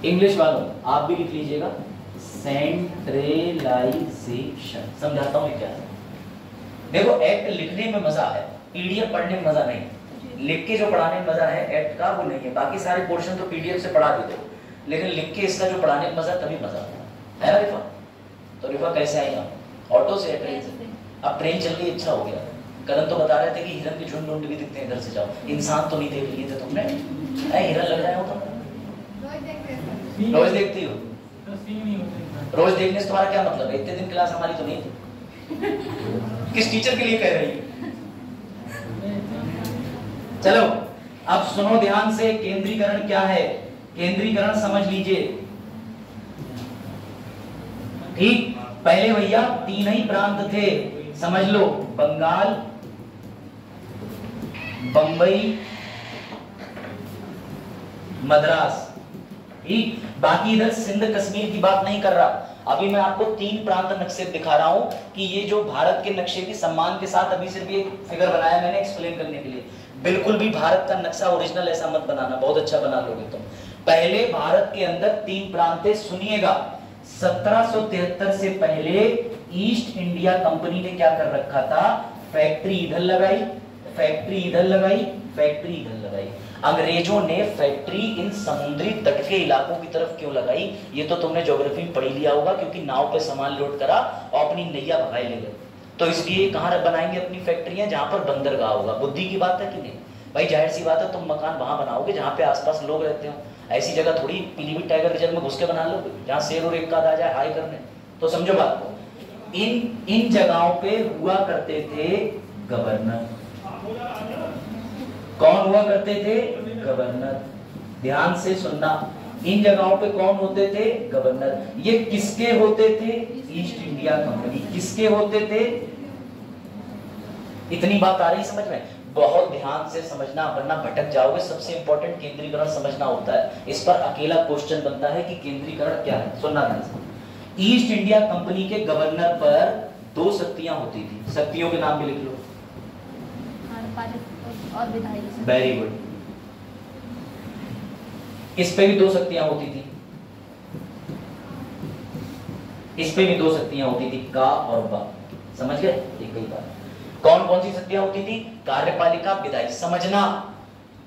इंग्लिश वालों, आप भी लिख लीजिएगा, सेंट्रलाइजेशन। समझाता हूं क्या है। देखो, एक्ट लिखने में मजा है, पीडीएफ पढ़ने में मजा नहीं। लिख के जो पढ़ाने में मजा है एक्ट का, वो नहीं है। बाकी सारे पोर्शन तो पीडीएफ से पढ़ा देते हो, लेकिन लिख के इसका जो पढ़ाने में मजा तभी मजा आता है ना रिफा। तो रिफा कैसे आई आप? ऑटो से, ट्रेन से? अब ट्रेन चल रही, अच्छा हो गया। करण तो बता रहे थे कि हिरन के झुंड भी दिखते हैं इधर से जाओ, इंसान तो नहीं देख लिए थे तुमने? हिरन लग रहा है वो तो रोज देखती हो? रोज देखने से तुम्हारा क्या मतलब है? इतने दिन क्लास हमारी तो नहीं थी। किस टीचर के लिए कह रही है? चलो अब सुनो ध्यान से, केंद्रीकरण क्या है, केंद्रीकरण समझ लीजिए। ठीक, पहले भैया 3 ही प्रांत थे, समझ लो, बंगाल, बंबई, मद्रास। ठीक, बाकी इधर सिंध कश्मीर की बात नहीं कर रहा। अभी मैं आपको 3 प्रांत नक्शे दिखा रहा हूं कि ये जो भारत के नक्शे की सम्मान के साथ अभी सिर्फ एक फिगर बनाया मैंने एक्सप्लेन करने के लिए। बिल्कुल भी भारत का नक्शा ओरिजिनल ऐसा मत बनाना, बहुत अच्छा बना लोगे तुम। पहले भारत के अंदर 3 प्रांत थे, सुनिएगा। 1773 से पहले ईस्ट इंडिया कंपनी ने क्या कर रखा था? फैक्ट्री इधर लगाई, फैक्ट्री इधर लगाई, फैक्ट्री इधर लगाई। अंग्रेजों ने फैक्ट्री इन समुद्री तट के इलाकों की तरफ क्यों लगाई? ये तो तुमने ज्योग्राफी में पढ़ी लिया होगा, क्योंकि नाव पे सामान लोड करा और अपनी नैया भगाए ले गए। तो इसलिए कहाँ बनाएंगे अपनी फैक्ट्रियां? जहां पर बंदरगाह होगा। बुद्धि की बात है कि नहीं भाई? जाहिर सी बात है, तुम मकान वहां बनाओगे जहां पे आसपास लोग रहते हो। ऐसी जगह थोड़ी पीलीभीत टाइगर रिजर्व में घुस के बना लोगे जहां शेर और एक का आ जाए हाई करने। तो समझो बात को, इन जगहों पे हुआ करते थे गवर्नर। कौन हुआ करते थे? गवर्नर। ध्यान से सुनना, इन जगहों पे कौन होते थे? गवर्नर। ये किसके होते थे? East India company. किसके होते थे? इतनी बात आ रही समझ में? बहुत ध्यान से समझना वरना भटक जाओगे। सबसे इंपॉर्टेंट केंद्रीकरण समझना होता है। इस पर अकेला क्वेश्चन बनता है कि केंद्रीकरण क्या है। सुनना ध्यान से। ईस्ट इंडिया कंपनी के गवर्नर पर 2 शक्तियां होती थी। शक्तियों के नाम भी लिख लो। और विधायक। Very good. इस पे भी 2 शक्तियां होती थी। इस पे भी 2 शक्तियां होती थी, का और बा। समझ गए? एक ही बात। कौन कौन सी शक्तियां होती थी? कार्यपालिका, विधायी। समझना,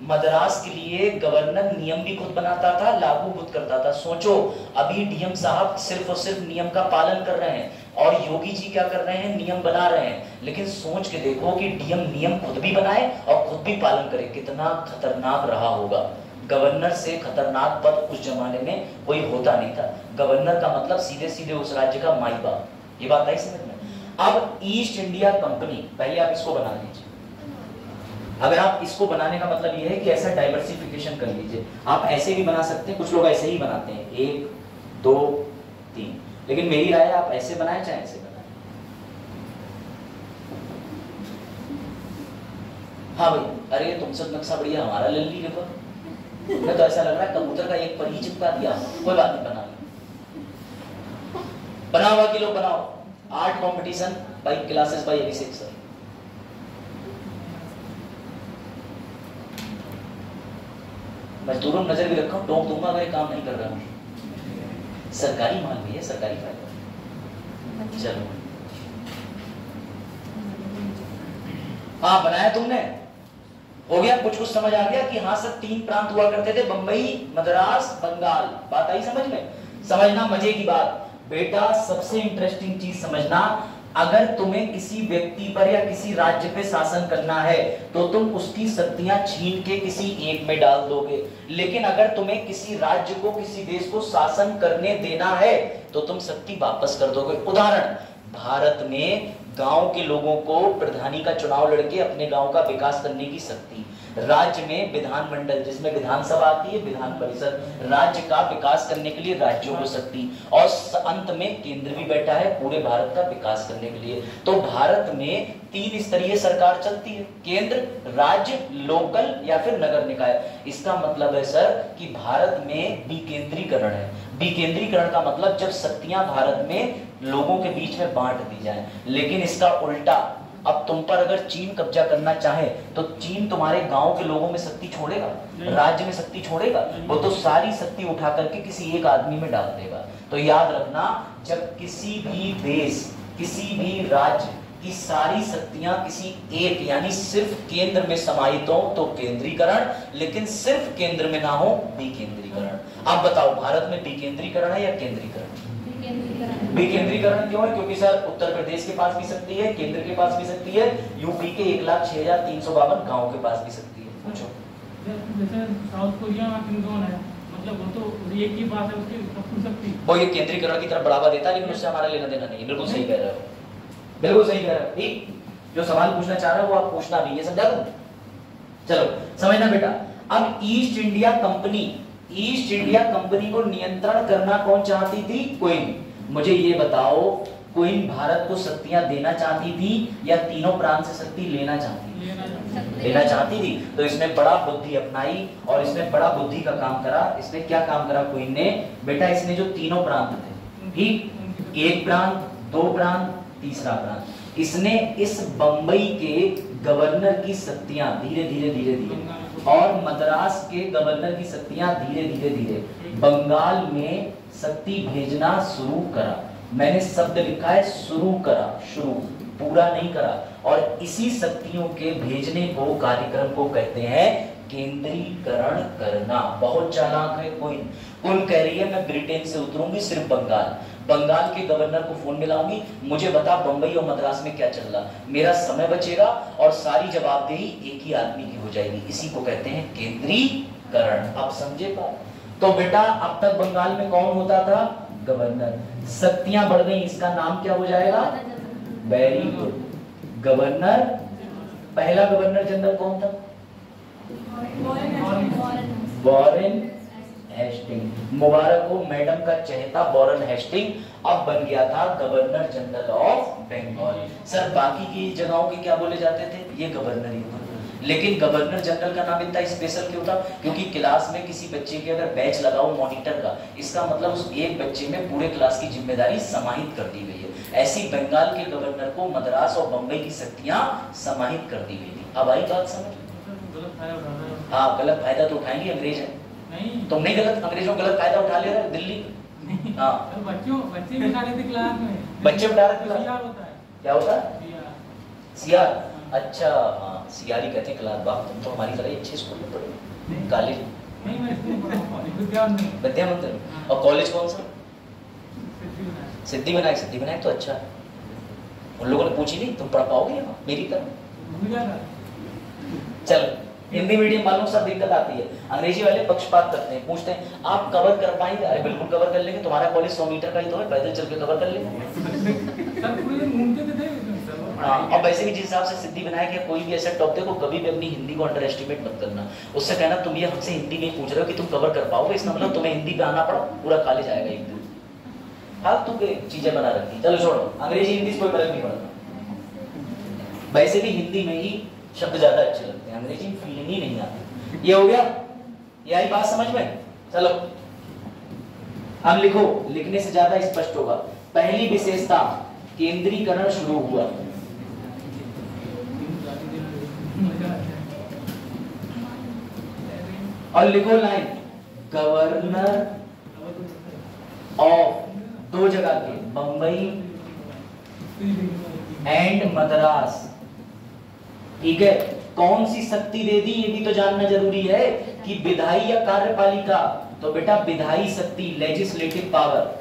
मद्रास के लिए गवर्नर नियम भी खुद बनाता था, लागू खुद करता था। सोचो, अभी डीएम साहब सिर्फ और सिर्फ नियम का पालन कर रहे हैं और योगी जी क्या कर रहे हैं? नियम बना रहे हैं। लेकिन सोच के देखो कि डीएम नियम खुद भी बनाए और खुद भी पालन करे, कितना खतरनाक रहा होगा। गवर्नर से खतरनाक पद उस जमाने में कोई होता नहीं था। गवर्नर का मतलब सीधे सीधे उस राज्य का माई बाप। ये बात आई समझ में? अब ईस्ट इंडिया कंपनी, पहले आप इसको बना लीजिए। अगर आप इसको बनाने का मतलब ये है कि ऐसा डाइवर्सिफिकेशन कर लीजिए। आप ऐसे भी बना सकते हैं, कुछ लोग ऐसे ही बनाते हैं, 1 2 3। लेकिन मेरी राय है आप ऐसे बनाए चाहे ऐसे बनाए। हाँ भाई, अरे तुमसे नक्शा बढ़िया, हमारा ले लीजिए। मैं तो ऐसा लग रहा है कबूतर का एक पर ही चिपका दिया। कोई बात नहीं, बनाओ बाकी लोग बनाओ। Art competition by classes by Abhishek sir. मजदूरों नजर भी रखा, टोक दूंगा अगर ये काम नहीं कर रहा हूं। सरकारी माल भी है, सरकारी फायदा। चलो हाँ, बनाया तुमने, हो गया। कुछ कुछ समझ आ गया कि हाँ सर 3 प्रांत हुआ करते थे, बंबई, मद्रास, बंगाल। बात आई समझ में? समझना मजे की बात बेटा। सबसे इंटरेस्टिंग चीज समझना, अगर तुम्हें किसी व्यक्ति पर या किसी राज्य पे शासन करना है तो तुम उसकी शक्तियां छीन के किसी एक में डाल दोगे। लेकिन अगर तुम्हें किसी राज्य को, किसी देश को शासन करने देना है तो तुम शक्ति वापस कर दोगे। उदाहरण, भारत में गांव के लोगों को प्रधानी का चुनाव लड़के अपने गांव का विकास करने की शक्ति। राज्य में विधानमंडल, जिसमें विधानसभा आती है, विधान परिषद, राज्य का विकास करने के लिए राज्यों को शक्ति। और अंत में केंद्र भी बैठा है पूरे भारत का विकास करने के लिए। तो भारत में 3 स्तरीय सरकार चलती है, केंद्र, राज्य, लोकल या फिर नगर निकाय। इसका मतलब है सर कि भारत में विकेंद्रीकरण है। विकेंद्रीकरण का मतलब जब शक्तियां भारत में लोगों के बीच में बांट दी जाए। लेकिन इसका उल्टा, अब तुम पर अगर चीन कब्जा करना चाहे तो चीन तुम्हारे गांव के लोगों में शक्ति छोड़ेगा? राज्य में शक्ति छोड़ेगा? वो तो सारी शक्ति उठा करके किसी एक आदमी में डाल देगा। तो याद रखना, जब किसी भी देश, किसी भी राज्य की सारी शक्तियां किसी एक यानी सिर्फ केंद्र में समाहित हो तो केंद्रीकरण, लेकिन सिर्फ केंद्र में ना हो विकेंद्रीकरण। अब बताओ, भारत में विकेंद्रीकरण है या केंद्रीकरण? विकेंद्रीकरण क्यों है? क्योंकि सर उत्तर प्रदेश के पास भी शक्ति है, केंद्र के पास भी शक्ति है, यूपी के 1,06,352 गांव के पास भी शक्ति है। पूछो। जैसे साउथ कोरिया में किंगडम है, मतलब वो तो एक ही बात है, उसकी सब शक्ति वो ये केंद्रीकरण की तरफ बढ़ावा देता है, लेकिन उससे हमारा लेना देना नहीं। बिल्कुल सही कह रहे हो, बिल्कुल सही कह रहे हो। ठीक, जो सवाल पूछना चाह रहे हो वो आप पूछना भी, ये समझा तुम? चलो समझना बेटा। अब east India company, east India company को नियंत्रण करना कौन चाहती थी? क्वीन। मुझे ये बताओ, क्वीन भारत को शक्तियां देना चाहती थी या तीनों प्रांत से शक्ति लेना चाहती थी? लेना चाहती थी। तो इसने बड़ा बुद्धि अपनाई और इसने बड़ा बुद्धि का काम करा। इसने क्या काम करा क्वीन ने? बेटा इसने जो तीनों प्रांत थे, ठीक, 1 प्रांत, 2 प्रांत, तीसरा प्रांत, इसने इस बंबई के गवर्नर की शक्तियां धीरे धीरे धीरे धीरे और मद्रास के गवर्नर की शक्तियां धीरे धीरे धीरे बंगाल में शक्ति भेजना शुरू करा। मैंने शब्द लिखा है शुरू करा, शुरू, पूरा नहीं करा। और इसी शक्तियों के भेजने को, कार्यक्रम को कहते हैं केंद्रीकरण करना। बहुत चालाक है कोई। कौन कह रही है मैं ब्रिटेन से उतरूंगी सिर्फ बंगाल, बंगाल के गवर्नर को फोन मिलाऊंगी, मुझे बता बंबई और मद्रास में क्या चल रहा। मेरा समय बचेगा और सारी जवाबदेही एक ही आदमी की हो जाएगी। इसी को कहते हैं केंद्रीकरण। अब समझे बात? तो बेटा अब तक बंगाल में कौन होता था? गवर्नर। शक्तियां बढ़ गई, इसका नाम क्या हो जाएगा? Very good, governor. पहला गवर्नर जनरल कौन था? Warren Hasting. मुबारक हो मैडम का चहेता वॉरेन हेस्टिंग अब बन गया था governor general of Bengal. Sir बाकी की जगहों के क्या बोले जाते थे? ये गवर्नर ही था, लेकिन गवर्नर जनरल का नाम इतना स्पेशल क्यों था? क्योंकि क्लास में किसी बच्चे के अगर बैच लगाओ मॉनिटर का, इसका मतलब उस एक बच्चे में पूरे क्लास की जिम्मेदारी समाहित कर दी गई है। ऐसी बंगाल के गवर्नर को मद्रास और बम्बई की शक्तियां समाहित कर दी गई थी। अब आई बात समझ? हाँ गलत फायदा तो उठाएंगे, अंग्रेज है नहीं तुम नहीं गलत, अंग्रेजों गलत फायदा उठा ले रहे दिल्ली। हाँ बच्चे भी उठा लेते क्लास में, बच्चे उठा रहे थे। सीआर होता है, क्या होता है? सीआर। अच्छा हाँ सीआर कहते हैं क्लास। बाप तुम तो हमारी तरह अच्छे स्कूल में पढ़े, कॉलेज नहीं मैं स्कूल पढ़ा हूं विद्या मंदिर। और कॉलेज कौन सा? सिद्धि विनायक। सिद्धि विनायक तो अच्छा है। उन लोगों ने पूछी नहीं तुम पढ़ पाओगे यहाँ मेरी तरह? चल हिंदी मीडियम वालों सब दिक्कत आती है, अंग्रेजी वाले पक्षपात करते हैं, पूछते हैं आप कवर कर पाएंगे? अरे बिल्कुल कवर कर लेंगे, तुम्हारा कॉलेज 100 मीटर का ही तो है, पैदल चल के कवर कर लेंगे। सर पूरे घूमते थे। हाँ और वैसे भी जिस हिसाब से सिद्धि विनायक या कोई भी ऐसा टॉपिक को कभी भी अपनी हिंदी को अंडर एस्टिमेट मत करना। उससे कहना तुम ये हमसे हिंदी में पूछ रहे हो कि तुम कवर कर पाओगे, इसका मतलब तुम्हें हिंदी पे आना पड़ा, पूरा कॉलेज आएगा एक दिन। फालतू के चीजें बना रखी। चलो छोड़ो, अंग्रेजी हिंदी से कोई फर्क नहीं पड़ता। वैसे भी हिंदी में ही शब्द ज्यादा अच्छे लगते हैं, अंग्रेजी में फीलिंग ही नहीं आती। ये हो गया, ये आई बात समझ में? चलो अब लिखो, लिखने से ज्यादा स्पष्ट होगा। पहली विशेषता केंद्रीकरण शुरू हुआ। और लिखो लाइन गवर्नर ऑफ, दो जगह के, बंबई एंड मद्रास। ठीक है, कौन सी शक्ति दे दी ये भी तो जानना जरूरी है कि विधायी या कार्यपालिका। तो बेटा विधायी शक्ति, लेजिस्लेटिव पावर।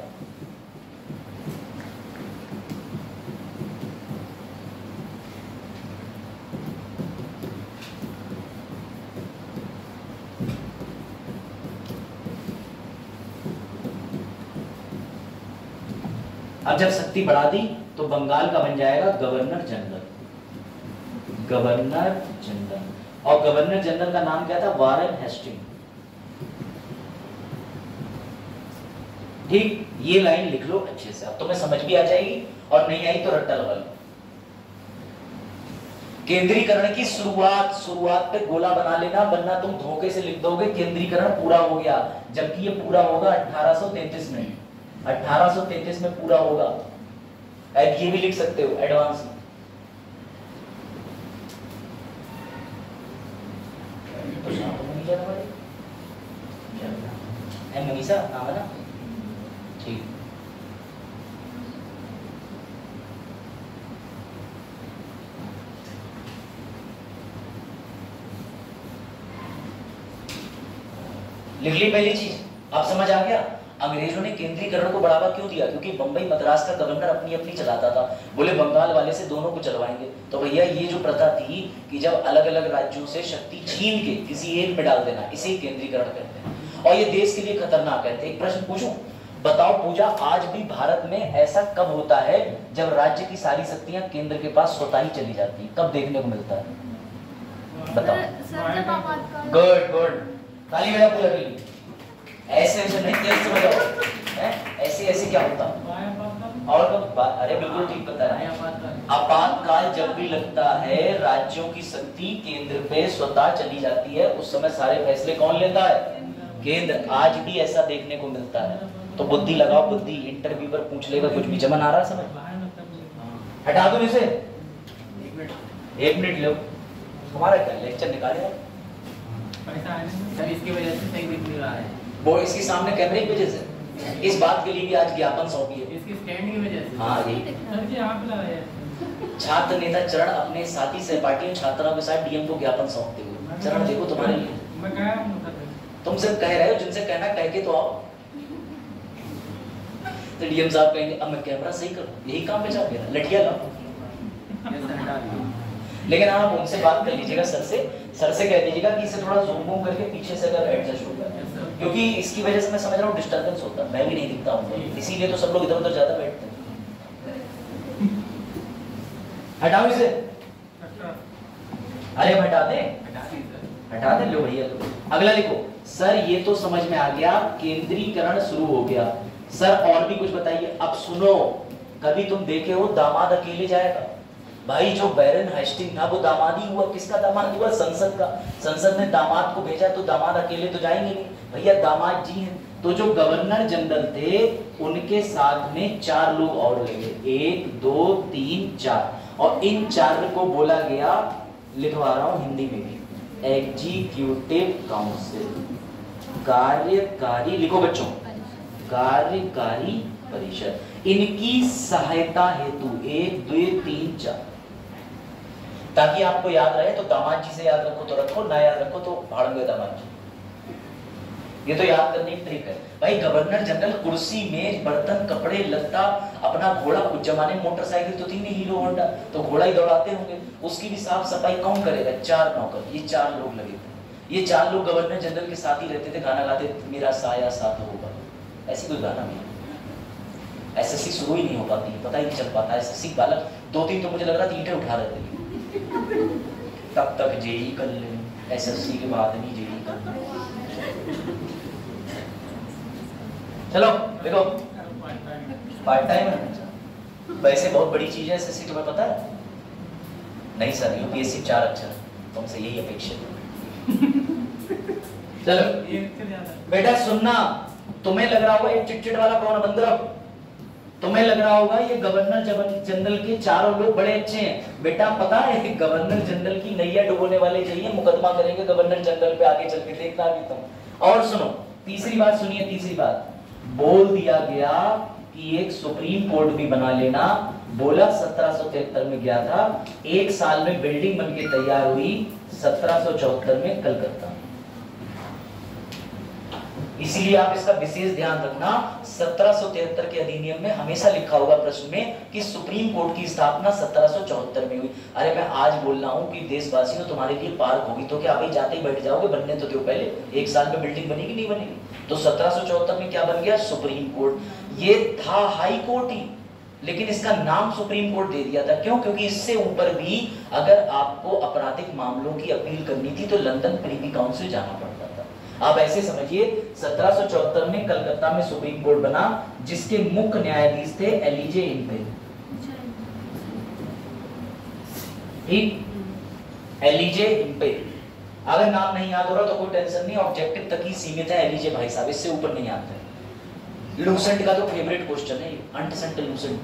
अब जब शक्ति बढ़ा दी तो बंगाल का बन जाएगा गवर्नर जनरल। गवर्नर जनरल, और गवर्नर जनरल का नाम क्या था? Warren Hastings. ठीक, ये लाइन लिख लो अच्छे से, अब तुम्हें समझ भी आ जाएगी, और नहीं आई तो रट्टा लगा लो। केंद्रीकरण की शुरुआत पे गोला बना लेना, वरना तुम धोखे से लिख दोगे केंद्रीकरण पूरा हो गया, जबकि ये पूरा होगा 1833 में। 1833 में पूरा होगा। अब ये भी लिख सकते हो एडवांस में। मनीषा नाम है ना? ठीक, लिख ली पहली चीज। अब समझ आ गया अंग्रेजों ने केंद्रीकरण को बढ़ावा क्यों दिया? क्योंकि बंबई मद्रास का गवर्नर अपनी अपनी चलाता था, बोले बंगाल वाले से दोनों को चलवाएंगे। तो भैया ये जो प्रथा थी कि जब अलग अलग राज्यों से शक्ति छीन के किसी एक में डाल देना, इसे केंद्रीकरण कहते हैं, और ये देश के लिए खतरनाक है। एक प्रश्न पूछूं, बताओ पूजा, आज भी भारत में ऐसा कब होता है जब राज्य की सारी शक्तियां केंद्र के पास स्वतः ही चली जाती है? कब देखने को मिलता है? बताओ। गुड गुड, ताली बजा पूजा के लिए। ऐसे ऐसे नहीं, तेज समझ आओ, ऐसे ऐसे क्या होता? और अरे बिल्कुल ठीक पता है। आपातकाल जब भी लगता है राज्यों की शक्ति केंद्र पे स्वतः चली जाती है, उस समय सारे फैसले कौन लेता है? केंद्र। आज भी ऐसा देखने को मिलता है। तो बुद्धि लगाओ, बुद्धि। इंटरव्यू पर पूछ लेगा कुछ भी, जमन आ रहा समझ? हटा दो इसे, एक मिनट लो। हमारा क्या लेक्चर निकाले सर, इसकी वजह से सही दिख नहीं रहा है। वो इसके सामने कैमरे की वजह से, इस बात के लिए भी आज ज्ञापन सौंपी है। इसकी स्टैंड की वजह से। हाँ यही। छात्र नेता चरण अपने साथी सहपाठियों छात्राओं के साथ डीएम को ज्ञापन सौंपते हुए। चरण देखो तुम्हारे लिए, तुम सिर्फ कह रहे हो, जिनसे कहना कह के तो आओ। तो डीएम साहब कहेंगे अब मैं कैमरा सही करूं, यही काम पे जा गया, लठिया लाओ। लेकिन आप उनसे बात कर लीजिएगा, सर से कह दीजिएगा कि इसे थोड़ा जूम करके पीछे से अगर एडजस्ट होगा, क्योंकि इसकी वजह से मैं समझ रहा हूँ डिस्टर्बेंस होता है, मैं भी नहीं दिखता हूँ, इसीलिए तो सब लोग इधर उधर ज्यादा बैठते हैं। हटाओ इसे, अरे हटा दे लो भैया। अगला लिखो, सर ये तो समझ में आ गया, केंद्रीकरण शुरू हो गया। सर और भी कुछ बताइए। अब सुनो, कभी तुम देखे हो दामाद अकेले जाएगा? भाई जो बैरन हेस्टिंग था वो दामाद ही हुआ। किसका दामाद हुआ? संसद का। संसद ने दामाद को भेजा, तो दामाद अकेले तो जाएंगे नहीं भैया, दामाद जी हैं। तो जो गवर्नर जनरल थे उनके साथ में 4 लोग और लगे, 1 2 3 4, और इन 4 को बोला गया, लिखवा रहा हूं हिंदी में भी, एग्जीक्यूटिव काउंसिल, कार्यकारी, लिखो बच्चों, कार्यकारी परिषद। इनकी सहायता हेतु 1 2 3 4, ताकि आपको याद रहे। तो दामाद जी से याद रखो तो रखो, ना याद रखो तो भाड़ेंगे दामाद जी। ये तो याद करने की ट्रिक है भाई। गवर्नर जनरल कुर्सी, मेज, बर्तन, कपड़े, लत्ता, अपना घोड़ा, उस जमाने में मोटरसाइकिल तो थी नहीं हीरो होंडा, तो घोड़ा ही दौड़ाते होंगे, उसकी भी साफ सफाई कौन करेगा? 4 नौकर। ये 4 लोग लगे थे। ये 4 लोग गवर्नर जनरल के साथ ही रहते थे, गाना गाते, मेरा साया साथ होगा, ऐसी कोई गाना नहीं। एसएससी शुरू ही नहीं हो पाती, पता ही नहीं चल पाता। एसएससी बालक 2-3 तो मुझे लग रहा था ईंटें उठा रहे थे, तब तक जेई कर ले, एसएससी के बाद नहीं जेई कर ले। चलो देखो, पार्ट टाइम है, वैसे बहुत बड़ी चीज है एसएससी, तुम्हें पता है? नहीं सर, यूपीएससी 4 अक्षर, तुमसे यही अपेक्षा है। चलो बेटा सुनना, तुम्हें लग रहा होगा ये चिटचिट वाला कौन है? बंदर। तुम्हें लग रहा होगा ये गवर्नर जनरल के 4 लोग बड़े अच्छे हैं। बेटा पता है गवर्नर जनरल की नैया डुबोने वाले चाहिए, मुकदमा करेंगे गवर्नर जनरल पे, आगे चल के देखना भी तुम। और सुनो, तीसरी बात सुनिए, तीसरी बात बोल दिया गया कि एक सुप्रीम कोर्ट भी बना लेना। बोला 1773 में गया था, 1 साल में बिल्डिंग बनके तैयार हुई 1774 में कलकत्ता। इसीलिए आप इसका विशेष ध्यान रखना, 1773 के अधिनियम में हमेशा लिखा होगा प्रश्न में कि सुप्रीम कोर्ट की स्थापना 1774 में हुई। अरे मैं आज बोल रहा हूँ कि देशवासियों तुम्हारे लिए पार्क होगी, तो क्या अभी जाते ही बैठ जाओगे? बनने तो दो पहले, 1 साल में बिल्डिंग बनेगी नहीं बनेगी? तो 1774 में क्या बन गया? Supreme court. ये था हाई कोर्ट ही, लेकिन इसका नाम सुप्रीम कोर्ट दे दिया था। क्यों? क्योंकि इससे ऊपर भी अगर आपको आपराधिक मामलों की अपील करनी थी तो लंदन प्रीवी काउंसिल जाना पड़ता था। आप ऐसे समझिए, 1774 में कलकत्ता में सुप्रीम कोर्ट बना, जिसके मुख्य न्यायाधीश थे एलिजे इम्पेल। ठीक, एलिजे इम्पेल। अगर नाम नहीं याद हो रहा तो कोई टेंशन नहीं, ऑब्जेक्टिव तक ही सीमित है एलिजे भाई साहब, इससे ऊपर नहीं आते। लूसेंट का तो फेवरेट क्वेश्चन है, अंट संट लूसेंट।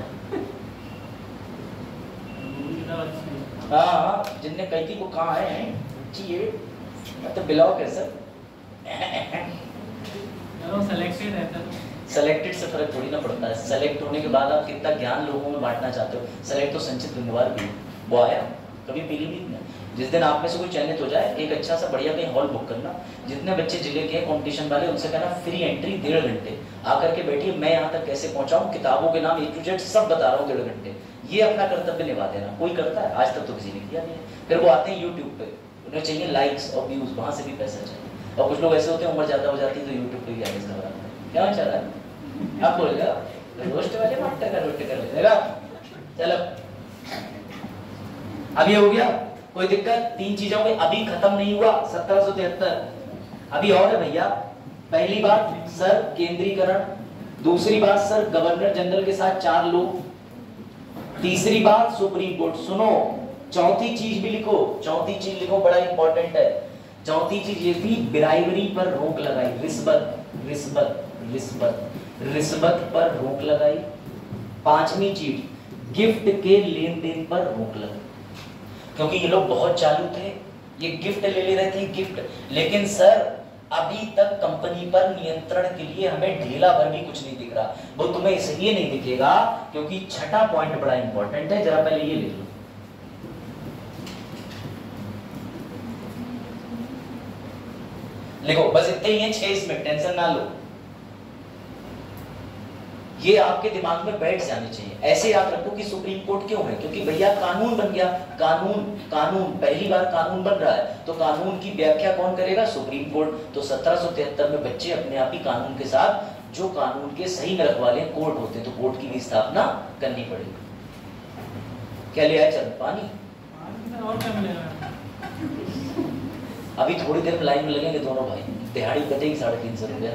हाँ, जिनने कैदी को कहा है चाहिए मतलब ब्लॉक है सर। सेलेक्टेड से फर्क थोड़ी ना पड़ता है। सेलेक्ट होने के बाद आप कितना ज्ञान लोगों में बांटना चाहते हो। सेलेक्ट तो संचित गंगवार भी, वो आया कभी पीलीभीत में। जिस दिन आप में से कोई चयनित हो जाए, एक अच्छा सा बढ़िया कहीं हॉल बुक करना, जितने बच्चे जिले के कंपटीशन वाले उनसे कहना फ्री एंट्री 1.5 घंटे, आकर के बैठिए, मैं यहाँ तक कैसे पहुंचाऊं, किताबों के नाम A to Z सब बता रहा हूँ 1.5 घंटे। ये अपना कर्तव्य निभा देना। कोई करता है? आज तक तो किसी ने किया नहीं है। फिर वो आते हैं यूट्यूब पे, उन्हें चाहिए लाइक्स और व्यूज, वहां से भी पैसा चाहिए। और कुछ लोग ऐसे होते हैं उम्र ज्यादा हो जाती है तो यूट्यूब पे भी आगे घबराते हैं। क्या चल रहा है? आप बोलेगा रोस्ट वाले मत कर लेगा। चलो अब ये हो गया, कोई दिक्कत? 3 चीजों में अभी खत्म नहीं हुआ 1773, अभी और है भैया। पहली बात सर केंद्रीकरण, दूसरी बात सर गवर्नर जनरल के साथ 4 लोग, तीसरी बात सुप्रीम कोर्ट। सुनो, चौथी चीज भी लिखो, चौथी चीज लिखो, बड़ा इंपॉर्टेंट है। चौथी चीज ये थी बिराइवरी पर रोक लगाई, रिश्वत पर रोक लगाई। 5वीं चीज गिफ्ट के लेन देन पर रोक लगाई, क्योंकि ये लोग बहुत चालू थे, ये गिफ्ट ले रहे थे गिफ्ट। लेकिन सर अभी तक कंपनी पर नियंत्रण के लिए हमें ढीला भर भी कुछ नहीं दिख रहा। वो तुम्हें इसलिए नहीं दिखेगा क्योंकि छठा पॉइंट बड़ा इंपॉर्टेंट है, जरा पहले ये लिख लो। लिखो बस इतने ही है, 6 इसमें, टेंशन ना लो। ये आपके दिमाग में बैठ जाने चाहिए। ऐसे याद रखो कि सुप्रीम कोर्ट क्यों है, क्योंकि भैया कानून बन गया। कानून पहली बार कानून बन रहा है, तो कानून की व्याख्या कौन करेगा? Supreme court. तो 1773 में बच्चे अपने आप ही कानून के साथ, जो कानून के सही में रखवाले कोर्ट होते, तो कोर्ट की भी स्थापना करनी पड़ेगी। क्या ले आए? चल पानी। और क्या मिलेगा? अभी थोड़ी देर में लाइन में लगेंगे दोनों भाई, दिहाड़ी कटेगी 350 रुपया।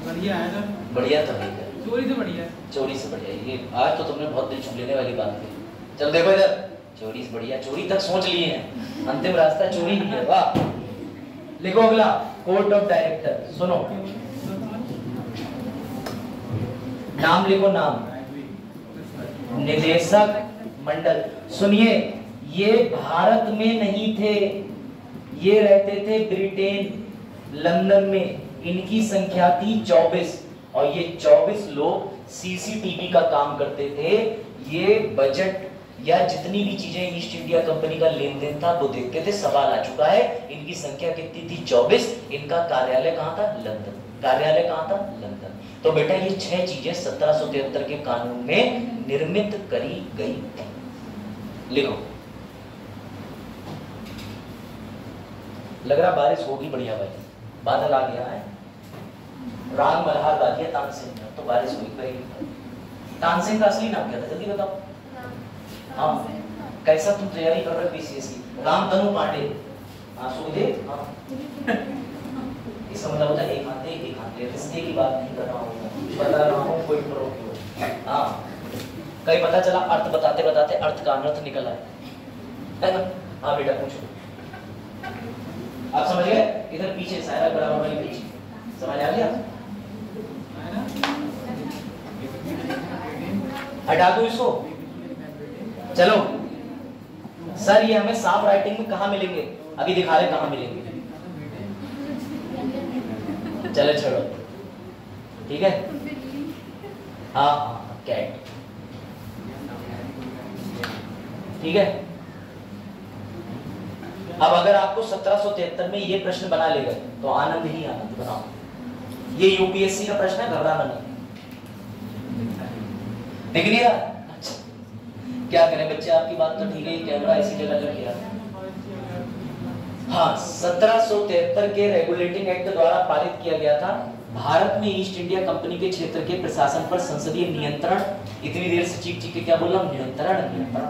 बढ़िया है सर, बढ़िया तो है, चोरी से बढ़िया है। चोरी से बढ़िया। ये आज तो तुमने बहुत दिल छू लेने वाली बात की। चल देखो इधर, चोरी से बढ़िया, चोरी तक सोच लिए हैं, अंतिम रास्ता चोरी ही है। वाह। लिखो अगला, कोर्ट ऑफ डायरेक्टर। सुनो, नाम लिखो, नाम, निदेशक मंडल। सुनिए, ये भारत में नहीं थे, ये रहते थे ब्रिटेन, लंदन में। इनकी संख्या थी 24 और ये 24 लोग सीसीटीवी का काम करते थे। ये बजट या जितनी भी चीजें ईस्ट इंडिया कंपनी का लेन देन था वो देखते थे। सवाल आ चुका है, इनकी संख्या कितनी थी? 24। इनका कार्यालय कहां था? लंदन। कार्यालय कहां था? लंदन। तो बेटा ये 6 चीजें 1773 के कानून में निर्मित करी गई थी। लिखो। लग रहा बारिश होगी बढ़िया भाई, बादल आ गया है। राग मल्हार गा दिया तानसेन ने, तो बारिश हुई पड़ेगी। तानसेन का असली नाम क्या था? जल्दी बताओ। हाँ, कैसा तुम तैयारी कर रहे हो पीसीएस की? रामतनु पांडे। हाँ, सुखदेव। हाँ, इसका मतलब होता है एक हाथ दे, एक हाथ ले। रिश्ते की बात नहीं कर रहा हूँ, बता रहा हूँ कोई प्रो क्यों। हाँ, कहीं पता चला अर्थ बताते बताते अर्थ का अनर्थ निकल आया है ना? हाँ बेटा पूछो। आप समझ गए? इधर पीछे सायरा बराबर वाली पीछे समझ आ गया? हटा दो इसको। चलो सर, ये हमें साफ राइटिंग में कहाँ मिलेंगे? अभी दिखा रहे कहाँ मिलेंगे। चलो छोड़ो, ठीक है। हाँ हाँ, कैट, ठीक है। अब अगर आपको 1773 में ये प्रश्न बना ले गए तो आनंद ही आनंद। बनाओ, ये यूपीएससी का प्रश्न है, घबराना नहीं। देख लिया? अच्छा, क्या करें बच्चे, आपकी बात तो ठीक है, कैमरा इसी जगह लग गया। हाँ, 1773 के रेगुलेटिंग एक्ट द्वारा पारित किया गया था। भारत में ईस्ट इंडिया कंपनी के क्षेत्र के प्रशासन पर संसदीय नियंत्रण, इतनी देर से चीख चीख के क्या बोल रहा हूं? नियंत्रण, नियंत्रण।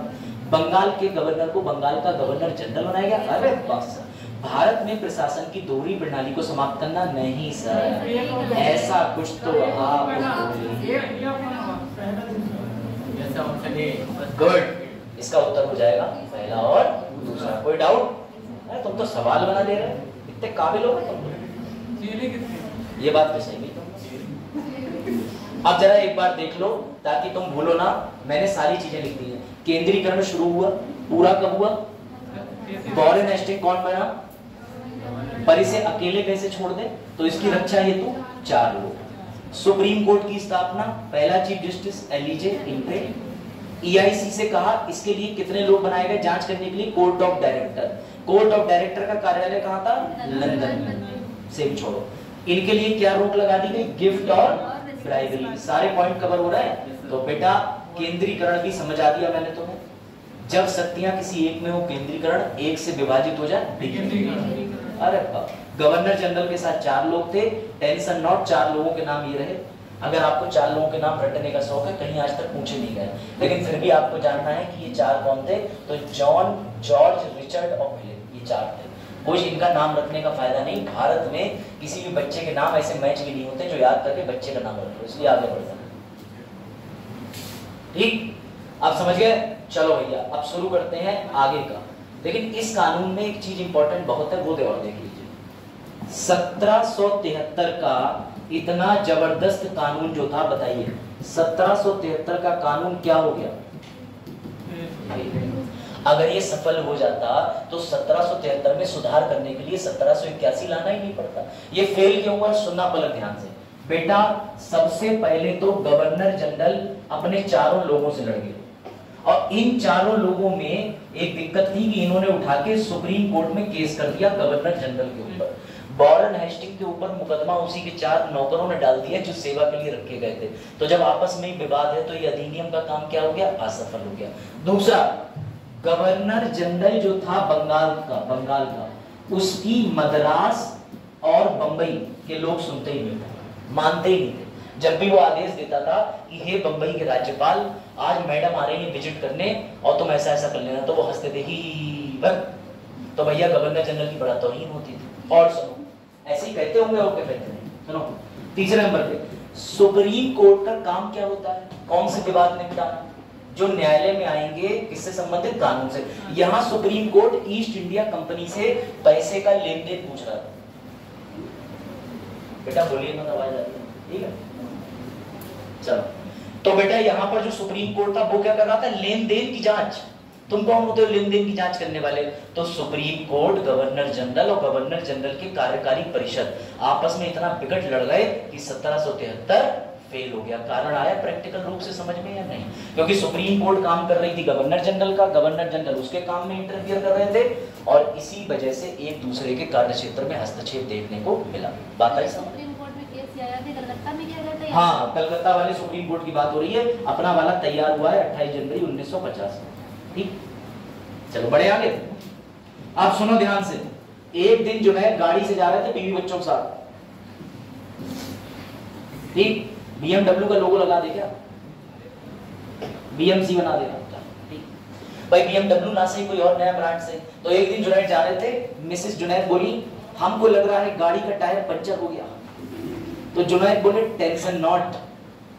बंगाल के गवर्नर को बंगाल का गवर्नर जनरल बनाया गया। अरे बस, भारत में प्रशासन की दोहरी प्रणाली को समाप्त करना नहीं सर, ऐसा कुछ तो आप गुड। इसका उत्तर हो जाएगा पहला और दूसरा। कोई डाउट? तुम तो सवाल बना दे रहे हो, इतने काबिल हो तुम। ये बात तो सही है। अब जरा एक बार देख लो ताकि तुम भूलो ना, मैंने सारी चीजें लिख दी हैं। केंद्रीकरण शुरू हुआ, पूरा कब हुआ? फॉरेन एस्टेट कौन बना? पर इसे अकेले कैसे छोड़ दे? तो इसकी रक्षा हेतु 4 लोग। सुप्रीम कोर्ट की स्थापना, पहला चीफ जस्टिस एलिजे इंग्रे। ईआईसी से कहा इसके लिए कितने लोग बनाए गए जांच करने के लिए? Court of director. Court of director का कार्यालय कहां था? लंदन। सेम छोड़ो। इनके लिए क्या रोक लगा दी गई? गिफ्ट और ब्राइबरी। सारे पॉइंट कवर हो रहे हैं। तो बेटा केंद्रीकरण भी समझ आ दिया मैंने तुम्हें। जब शक्तियां किसी एक में हो, केंद्रीकरण, एक से विभाजित हो जाए विकेंद्रीकरण। अरे गवर्नर जनरल के साथ 4 लोग थे। टेंशन नॉट, 4 लोगों के नाम ये रहे। अगर आपको 4 लोगों के नाम रटने का शौक है, कहीं आज तक पूछे नहीं गए, लेकिन फिर भी आपको जानना है कि ये 4 कौन थे। तो जॉन, जॉर्ज, रिचर्ड और फिलिप, ये 4 थे। कुछ इनका नाम रखने का फायदा नहीं। भारत में किसी भी बच्चे के नाम ऐसे मैच भी नहीं होते जो याद करके बच्चे का नाम रखो, इसलिए आगे बढ़ना। ठीक, आप समझ गए? चलो भैया अब शुरू करते हैं आगे का। लेकिन इस कानून में एक चीज इंपॉर्टेंट बहुत है, वो और देख लीजिए। 1773 का इतना जबरदस्त कानून जो था, बताइए 1773 का कानून क्या हो गया? अगर ये सफल हो जाता तो 1773 में सुधार करने के लिए 1781 लाना ही नहीं पड़ता। ये फेल क्यों हुआ? सुनना पलक ध्यान से बेटा। सबसे पहले तो गवर्नर जनरल अपने 4 लोगों से लड़ गए और इन 4 लोगों में एक दिक्कत थी कि इन्होंने उठा के सुप्रीम कोर्ट में केस कर दिया गवर्नर जनरल के ऊपर। वॉरेन हेस्टिंग के ऊपर मुकदमा उसी के 4 नौकरों ने डाल दिया जो सेवा के लिए रखे गए थे। तो जब आपस में विवाद है तो ये अधिनियम का काम क्या हो गया? असफल हो गया। दूसरा, गवर्नर जनरल जो था बंगाल का, उसकी मद्रास और बंबई के लोग सुनते ही नहीं थे, मानते ही नहीं थे। जब भी वो आदेश देता था कि हे बंबई के राज्यपाल, आज मैडम आ रही है विजिट करने और तुम ऐसा ऐसा कर लेना, तो वो हंसते थे ही बस। तो तो भैया गवर्नर जनरल की बड़ा तौहीन होती थी। और सुनो, ऐसे ही कहते होंगे और क्या कहते हैं। सुनो तीसरे नंबर पे, सुप्रीम कोर्ट का काम क्या होता है? कौन से विवाद निपटाना? जो न्यायालय में आएंगे किससे संबंधित? कानून से। यहां supreme court east India company से पैसे का लेन देन पूछ रहा है। बेटा बोलिए मत, आवाज आ रही है, ठीक है? चलो, तो बेटा यहाँ पर जो सुप्रीम कोर्ट था वो क्या कर रहा था? लेन देन की जांच। तुम कौन होते हो लेन देन की जांच करने वाले? तो सुप्रीम कोर्ट, गवर्नर जनरल और गवर्नर जनरल के कार्यकारी परिषद आपस में इतना बिगड़ लड़ गए कि 1773 फेल हो गया। कारण आया प्रैक्टिकल रूप से समझ में या नहीं? क्योंकि सुप्रीम कोर्ट काम कर रही थी गवर्नर जनरल का, गवर्नर जनरल उसके काम में इंटरफियर कर रहे थे, और इसी वजह से एक दूसरे के कार्य क्षेत्र में हस्तक्षेप देखने को मिला। बात आई समझ? सुप्रीम कोर्ट में केस आया था कलकत्ता में, किया गया था। हाँ, कलकत्ता वाले सुप्रीम कोर्ट की बात हो रही है। अपना वाला तैयार हुआ है 28 जनवरी 1950 में। ठीक, चलो बड़े आगे। आप सुनो ध्यान से। एक दिन जो है गाड़ी से जा रहे थे बीवी बच्चों के साथ, ठीक, BMW का लोगो लगा दे क्या? BMC बना देगा, ठीक भाई। BMW ना सही कोई और नया ब्रांड से। तो एक दिन जुनैद जा रहे थे, मिसेस जुनैद बोली हमको लग रहा है गाड़ी का टायर पंचर हो गया। तो जुनैद बोले टेंशन नॉट,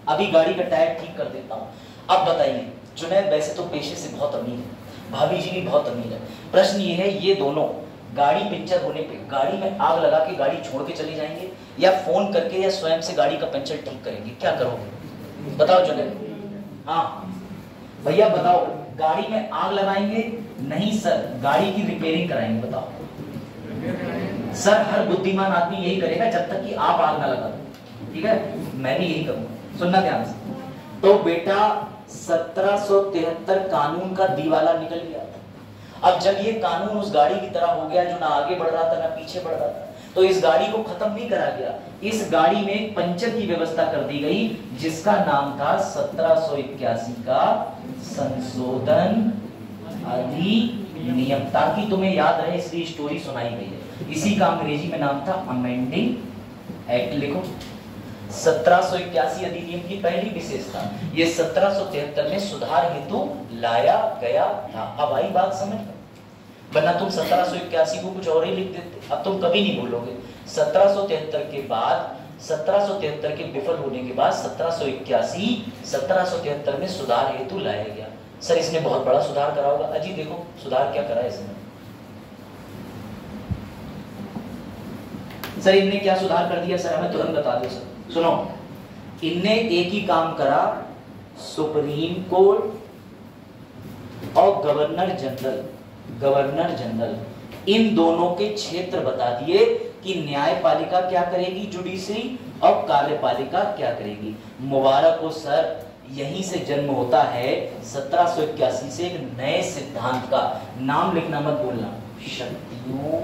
अभी गाड़ी का टायर ठीक कर देता हूँ। अब बताइए, जुनैद वैसे तो पेशे से बहुत अमीर है, भाभी जी भी बहुत अमीर है। प्रश्न ये है, ये दोनों गाड़ी पंचर होने पे गाड़ी में आग लगा के गाड़ी छोड़ के चले जाएंगे, या फोन करके या स्वयं से गाड़ी का पंचर ठीक करेंगे? क्या करोगे बताओ जुनैद? हाँ भैया बताओ, गाड़ी में आग लगाएंगे? नहीं सर, गाड़ी की रिपेयरिंग कराएंगे। बताओ सर, हर बुद्धिमान आदमी यही करेगा जब तक कि आप आग ना लगा दो, ठीक है? मैं भी यही करूंगा। सुनना ध्यान से। तो बेटा 1773 कानून का दीवाला निकल गया। अब जब ये कानून उस गाड़ी की तरह हो गया जो ना आगे बढ़ रहा था ना पीछे बढ़ रहा था, तो इस गाड़ी को खत्म नहीं करा गया। इस गाड़ी में एक पंचर की व्यवस्था कर दी गई जिसका नाम था 1781 का संशोधन अधिनियम। ताकि तुम्हें याद रहे इसलिए स्टोरी सुनाई गई है। इसी का अंग्रेजी में नाम था अमेंडिंग एक्ट। लिखो 1781 अधिनियम की पहली विशेषता, ये 1773 में सुधार हेतु लाया गया था। अब आई बात समझ में? वरना तुम 1781 को कुछ और ही लिख देते। अब तुम कभी नहीं बोलोगे। 1773 के बाद, 1773 के विफल होने के बाद 1773 में सुधार हेतु लाया गया। सर इसने बहुत बड़ा सुधार करा होगा। अजी देखो सुधार क्या करा इसने। सर इनने क्या सुधार कर दिया? सर हमें तुरंत बता दो सर। सुनो, इनने एक ही काम करा, सुप्रीम कोर्ट और गवर्नर जनरल इन दोनों के क्षेत्र बता दिए कि न्यायपालिका क्या करेगी, जुडिशरी, और कार्यपालिका क्या करेगी। मुबारक हो सर, यहीं से जन्म होता है 1781 से एक नए सिद्धांत का। नाम लिखना मत भूलना, शक्तियों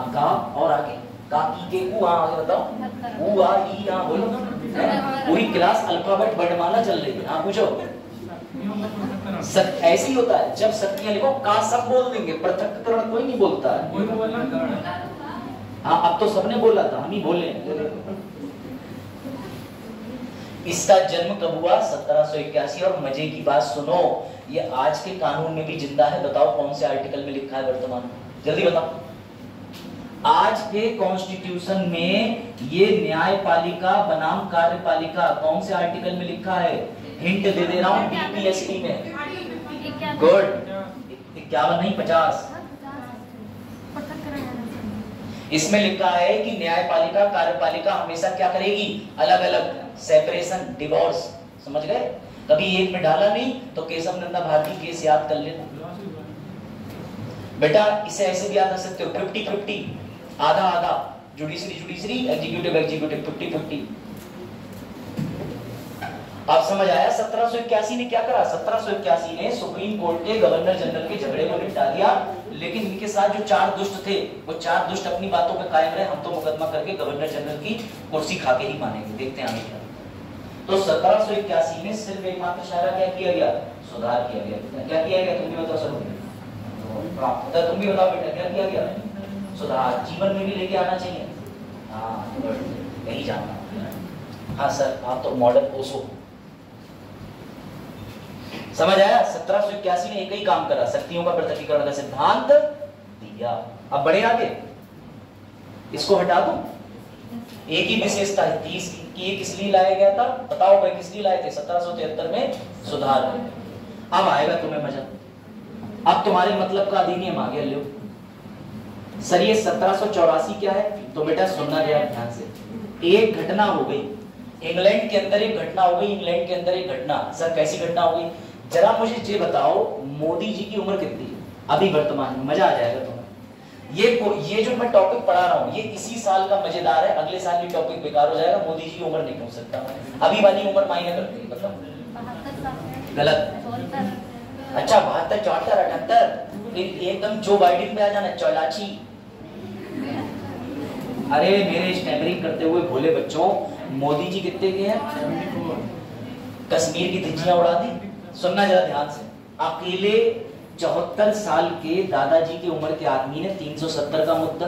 का, और आगे काकी के कु, आगे बताओ उ आ ई आ, बोलो। पूरी क्लास अल्फाबेट वर्णमाला चल रही है। हाँ पूछो। ऐसे ही होता है, जब शक्तियां लिखो का सब बोल देंगे, पृथक्करण कोई नहीं बोलता है। हाँ अब तो सबने बोला था, हम ही बोले। इसका जन्म कब हुआ? 1781। और मजे की बात सुनो, ये आज के कानून में भी जिंदा है। बताओ कौन से आर्टिकल में लिखा है वर्तमान? जल्दी बताओ। आज के कॉन्स्टिट्यूशन में ये न्यायपालिका बनाम कार्यपालिका कौन से आर्टिकल में लिखा है? हिंट दे दे रहा हूं, बीपीएससी में। गुड, 51 नहीं 50। इसमें लिखा है कि न्यायपालिका कार्यपालिका हमेशा क्या करेगी? अलग अलग, सेपरेशन, डिवोर्स। समझ गए? कभी एक में डाला नहीं तो केशव नंदा भारती केस याद कर लेना बेटा। इसे ऐसे भी याद कर सकते हो, 50-50, आधा आधा, जुडिशरी एग्जीक्यूटिव 50-50। आप समझ आया? 1781 ने क्या करा? 1781 ने सुप्रीम कोर्ट के गवर्नर जनरल के झगड़े को निपटा दिया। लेकिन इनके साथ जो 4 दुष्ट थे, वो 4 दुष्ट अपनी बातों पे कायम रहे। हम तो मुकदमा करके गवर्नर जनरल की कुर्सी खा के ही मानेंगे। देखते हैं आगे क्या। तो 1781 में सिर्फ एकमात्र इशारा क्या किया गया? सुधार किया गया। क्या किया गया? तुम भी बताओ सर। तुम भी बताओ बेटा, क्या किया गया? सुधार। जीवन में भी लेके आना चाहिए। हाँ यही जानना। हाँ सर, आप तो मॉडल ओशो। समझ आया? 1781 में एक ही काम करा, शक्तियों का पृथक्कीकरण का सिद्धांत दिया। अब बढ़े आगे, इसको हटा दो। एक ही विशेषता है 30 की, ये किस लिए लाया गया था? बताओ भाई, किस लिए लाए थे? 1773 में सुधार। अब आएगा तुम्हें मजा। अब तुम्हारे मतलब का अधिनियम आ गया। लो सर, ये 1784 क्या है? तो बेटा सुनना जरा ध्यान से। एक घटना हो गई इंग्लैंड के अंदर, एक घटना हो गई इंग्लैंड के अंदर, एक घटना। सर कैसी घटना हो गई? जरा मुझे ये बताओ, मोदी जी की उम्र कितनी है अभी वर्तमान में? मजा आ जाएगा तुम्हें। ये जो मैं टॉपिक पढ़ा रहा हूँ ये इसी साल का मजेदार है, अगले साल ये टॉपिक बेकार हो जाएगा। मोदी जी की उम्र नहीं पूछ सकता, अभी वाली उम्र मायने करती है। बताओ। गलत। अच्छा 72, 74, 78, एकदम जो बाइडेन पे आ जाना, चौलाची। अरे मेरे स्टैमरिंग करते हुए भोले बच्चों, मोदी जी कितने के हैं? कश्मीर की धज्जियां उड़ा दी। सुनना जरा ध्यान से। अकेले 74 साल के दादाजी की उम्र के आदमी ने 370 का मुद्दा,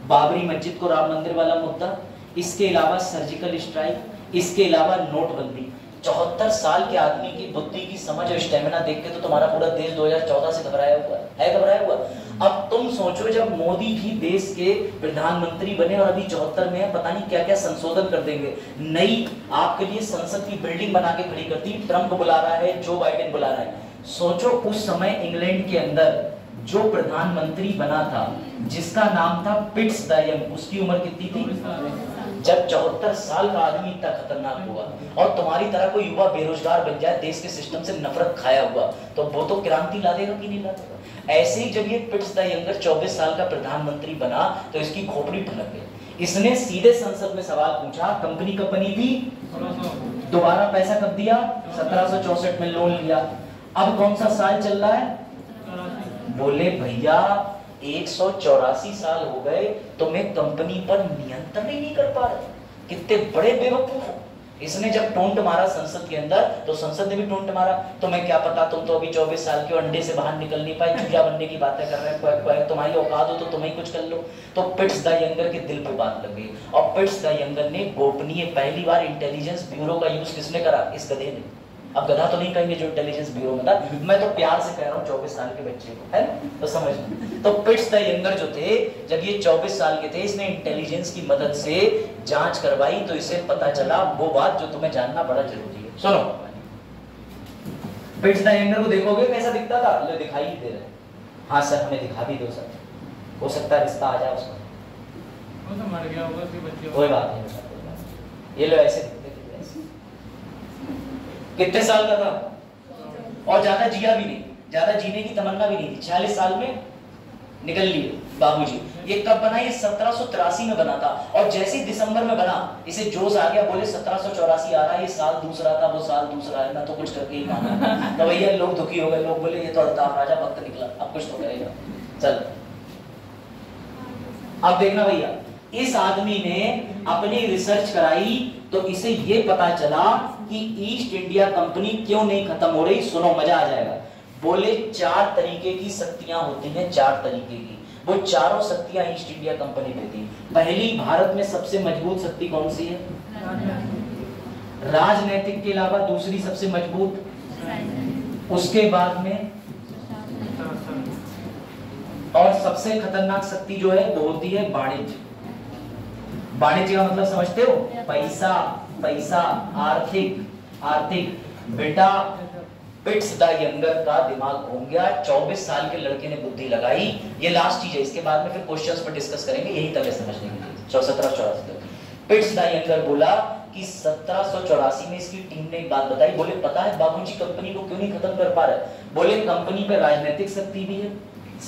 बाबरी मस्जिद को राम मंदिर वाला मुद्दा, इसके अलावा सर्जिकल स्ट्राइक, इसके अलावा नोटबंदी। 74 साल के आदमी की बुद्धि की समझ और स्टेमिना देख के तो तुम्हारा पूरा देश 2014 से घबराया हुआ है, घबराया हुआ। अब तुम सोचो, जब मोदी जी देश के प्रधानमंत्री बने और अभी 74 में है, पता नहीं क्या क्या संशोधन कर देंगे। नई आपके लिए संसद की बिल्डिंग बना के खड़ी करती। ट्रंप बुला रहा है, जो बाइडेन बुला रहा है। सोचो उस समय इंग्लैंड के अंदर जो प्रधानमंत्री बना था, जिसका नाम था पिट्स डायम, उसकी उम्र कितनी थी? जब 74 साल का आदमी इतना खतरनाक हुआ और तुम्हारी तरह कोई युवा बेरोजगार बन जाए, देश के सिस्टम से नफरत खाया हुआ, तो वो तो क्रांति ला देगा कि नहीं ला देगा? ऐसे ही जब ये पिट्स द यंगर 24 साल का प्रधानमंत्री बना तो इसकी खोपड़ी ठनक गई। इसने सीधे संसद में सवाल पूछा, कंपनी कब बनी थी? दोबारा पैसा कब दिया? 1764 में लोन लिया। अब कौन सा साल चल रहा है? बोले भैया 184 साल हो गए, तुम्हें कंपनी पर नियंत्रण ही नहीं कर पा रहे। कितने बड़े बेवकूफ हो। इसने जब टोंट मारा संसद के अंदर, तो संसद ने भी टोंट मारा। तुम्हें क्या पता, तुम तो अभी 24 साल के अंडे से बाहर निकल नहीं पाए, चूजा बनने की बातें कर रहे हैं। तुम्हारी औकात हो तो तुम ही कुछ कर लो। तो पिट्स द यंगर के दिल पे बात लग गई और पिट्स द यंगर ने गोपनीय, पहली बार इंटेलिजेंस ब्यूरो का यूज किसने करा? इस गधे ने। अब गधा तो नहीं कहेंगे जो इंटेलिजेंस ब्यूरो में था, मैं तो प्यार से कह रहा हूँ 24 साल के बच्चे को, है ना? तो समझ लो। तो पिट्स द यंगर जो थे, जब ये 24 साल के थे, इसने इंटेलिजेंस की मदद से जांच करवाई तो इसे पता चला वो बात जो तुम्हें जानना बड़ा जरूरी है। सुनो, पिट्स द यंगर को देखोगे कैसा दिखता था? लो दिखाई ही दे रहे। हाँ सर हमें दिखा भी दो सर, हो सकता है रिश्ता आ जाए उसमें। वो तो मर गया होगा उसके बच्चे। कोई बात नहीं, ये लो ऐसे दिखते थे। कितने साल का था? और ज्यादा जिया भी नहीं, ज्यादा जीने की तमन्ना भी नहीं थी। 46 साल में निकल लिए बाबूजी। ये कब बना? ये 1783 में बना था। और जैसे ही दिसंबर में बना, इसे जोश आ गया, बोले 1784 आ रहा है, ये साल दूसरा था, वो साल दूसरा है, मैं तो कुछ करके ही माना। तो भैया लोग दुखी हो गए, लोग बोले ये तो अल्ताफ राजा भक्त निकला, अब कुछ तो करेगा। चल अब देखना भैया, इस आदमी ने अपनी रिसर्च कराई तो इसे ये पता चला कि ईस्ट इंडिया कंपनी क्यों नहीं खत्म हो रही। सुनो मजा आ जाएगा। बोले 4 तरीके की शक्तियां होती हैं, 4 तरीके की। वो चारों शक्तियां ईस्ट इंडिया कंपनी में थी। पहली, भारत में सबसे मजबूत शक्ति कौन सी है? राजनीतिक के अलावा दूसरी सबसे मजबूत, उसके बाद में और सबसे खतरनाक शक्ति जो है वो होती है वाणिज्य। वाणिज्य का मतलब समझते हो? पैसा, पैसा, आर्थिक, आर्थिक। बेटा पिट्स द यंगर का दिमाग घूम गया। 24 साल के लड़के ने बुद्धि लगाई। ये लास्ट चीज है, इसके बाद में फिर क्वेश्चंस पर डिस्कस करेंगे, यही तक है समझने के लिए। 1784 तक पिट्स द यंगर बोला कि 1784 में इसकी टीम ने एक बात बताई। बोले पता है बाबूजी कंपनी को क्यों नहीं खत्म कर पा रहे? बोले कंपनी पे राजनीतिक शक्ति भी है,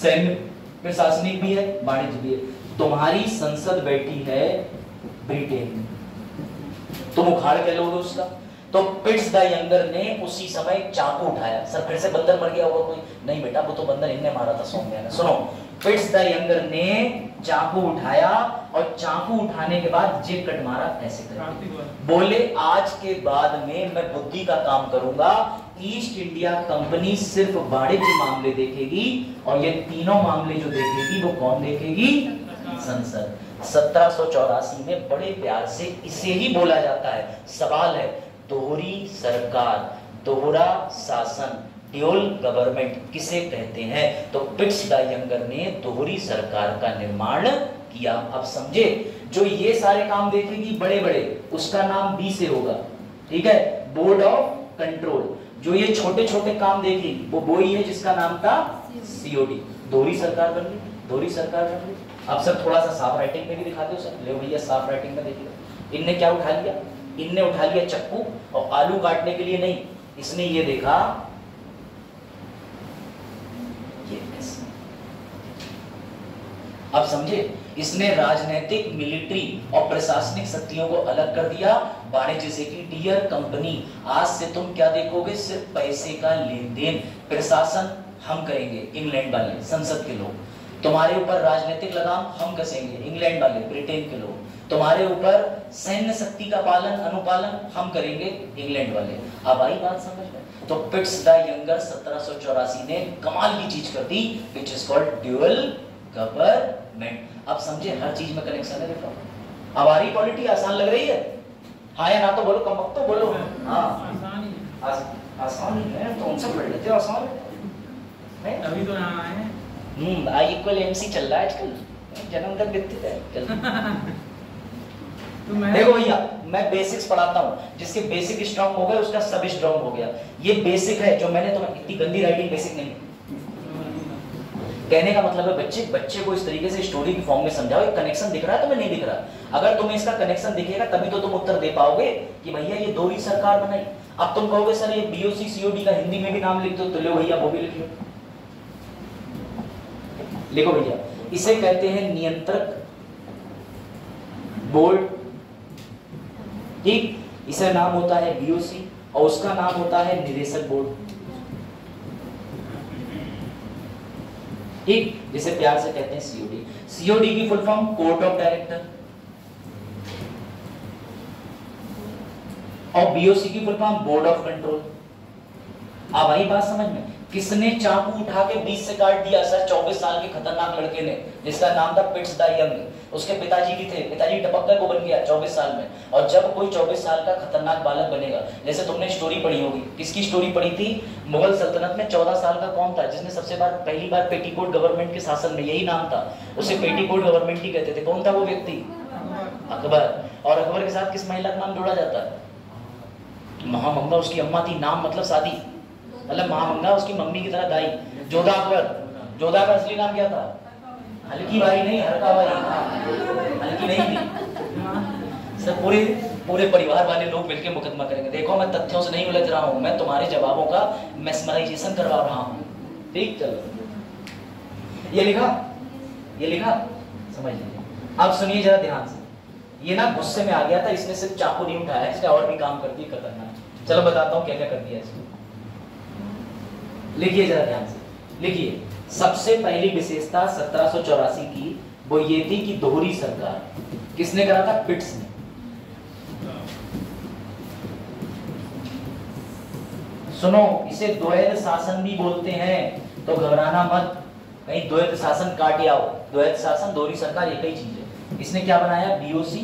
सैन्य प्रशासनिक भी है, वाणिज्य भी है। तुम्हारी संसद बैठी है ब्रिटेन में, तुम उखाड़ के लोगे उसका। तो पिट्स द यंगर ने उसी समय चाकू उठाया। सर फिर से बंदर मर गया होगा कोई? नहीं बेटा, वो तो बंदर इनने मारा था सौम्या ने। सुनो, पिट्स द यंगर ने चाकू उठाया और चाकू उठाने के बाद जे कट मारा ऐसे करके। बोले आज के बाद में मैं बुद्धि का काम करूंगा। ईस्ट इंडिया कंपनी सिर्फ वाणिज्य मामले देखेगी और ये तीनों मामले जो देखेगी वो कौन देखेगी? संसद। 1784 में बड़े प्यार से इसे ही बोला जाता है। सवाल है, दोहरी सरकार, दोहरा शासन, ड्यूल गवर्नमेंट किसे कहते हैं? तो पिट्स द यंगर ने दोहरी सरकार का निर्माण किया। अब समझे, जो ये सारे काम देखेगी बड़े बड़े, उसका नाम बी से होगा, ठीक है, बोर्ड ऑफ कंट्रोल। जो ये छोटे छोटे काम देखेगी वो ही है जिसका नाम था सीओडी। दोहरी सरकार बन गई, दोहरी सरकार बन गई। अब सर थोड़ा सा साफ राइटिंग में भी दिखाते हो सर, ले भैया साफ राइटिंग में देखिए। इनने क्या उठा लिया? इनने उठा लिया चक्कू, और आलू काटने के लिए नहीं, इसने ये देखा ये कैसे। अब समझे, इसने राजनीतिक, मिलिट्री और प्रशासनिक शक्तियों को अलग कर दिया। वाणिज्य से की डियर कंपनी, आज से तुम क्या देखोगे? सिर्फ पैसे का लेन देन। प्रशासन हम करेंगे, इंग्लैंड वाले संसद के लोग। तुम्हारे ऊपर राजनीतिक लगाम हम कसेंगे, इंग्लैंड वाले, ब्रिटेन के लोग। तुम्हारे ऊपर सैन्य शक्ति का पालन अनुपालन हम करेंगे, इंग्लैंड वाले। अब आई बात समझ में? तो पिट्स द यंगर 1784 ने कमाल की चीज कर दी, which is called dual government. अब समझे, हर चीज में कनेक्शन है। देखो हमारी पॉलिटी आसान लग रही है, हाँ या ना तो बोलो, कम वक्त तो बोलो। हाँ आसान ही है, तो उनसे पढ़ लेते हो, आसान है। अभी तो यहाँ आए हैं। आई इक्वल एमसी चल रहा है आजकल, जन्मगत व्यक्ति है। तो मैं देखो भैया, मैं बेसिक्स पढ़ाता हूँ, जिसके बेसिक स्ट्रांग हो गए उसका सब स्ट्रांग हो गया। ये बेसिक है जो मैंने तुम्हें, इतनी गंदी राइटिंग बेसिक नहीं। कहने का मतलब है बच्चे को इस तरीके से स्टोरी की फॉर्म में समझाओ। एक कनेक्शन दिख रहा है तुम्हें, नहीं दिख रहा? अगर तुम्हें इसका कनेक्शन दिखेगा तभी तो तुम उत्तर दे पाओगे कि भैया ये दोहरी सरकार बनाई। अब तुम कहोगे सर ये बीओसी सीओडी का हिंदी में भी नाम लिख दो, तो लो भैया वो भी लिख लो। लिखो भैया, इसे कहते हैं नियंत्रक बोर्ड, ठीक, इसका नाम होता है बीओसी और उसका नाम होता है निदेशक बोर्ड, ठीक, जिसे प्यार से कहते हैं सीओडी। सीओडी की full form court of director, और बीओसी की full form board of control. अब आई बात समझ में? किसने चाकू उठा के 20 से काट दिया? सर 24 साल के खतरनाक लड़के ने, जिसका नाम था पिट्स द यंग। उसके पिताजी की थे, पिताजी टपक कर वो बन गया 24 साल में। और जब कोई 24 साल का खतरनाक बालक बनेगा, जैसे तुमने स्टोरी पढ़ी होगी, किसकी स्टोरी पढ़ी थी? मुगल सल्तनत में 14 साल का कौन था जिसने सबसे पहली बार पेटीकोट गवर्नमेंट के शासन में, यही नाम था, उसे पेटीकोट गवर्नमेंट ही कहते थे। कौन था वो व्यक्ति? अकबर। और अकबर के साथ किस महिला का नाम जोड़ा जाता है? महामंगा उसकी अम्मा थी, नाम मतलब शादी, मतलब महामंगा उसकी मम्मी की तरह दाई। जोधा अकबर, जोधा का असली नाम क्या था? हल्की बाई नहीं, हल्का बाई, हल्की नहीं थी। सब पूरे परिवार वाले लोग मिलकर मुकदमा करेंगे। देखो मैं तथ्यों से नहीं उलझ रहा हूं, मैं तुम्हारे जवाबों का मेस्मराइजेशन करवा रहा हूं, ठीक। चलो ये लिखा समझ लीजिए। अब सुनिए जरा ध्यान से, ये ना गुस्से में आ गया था, इसने सिर्फ चाकू नहीं उठाया, इसने और भी काम कर दिए खतरनाक। चलो बताता हूँ क्या क्या कर दिया इसने। लिखिए जरा ध्यान से, लिखिए। सबसे पहली विशेषता 1784 की वो ये थी कि दोहरी सरकार किसने करा था? पिट्स ने। सुनो, इसे द्वैध शासन भी बोलते हैं, तो घबराना मत, कहीं द्वैध शासन काट आओ। द्वैध शासन दोहरी सरकार एक ही चीज है। इसने क्या बनाया? बीओसी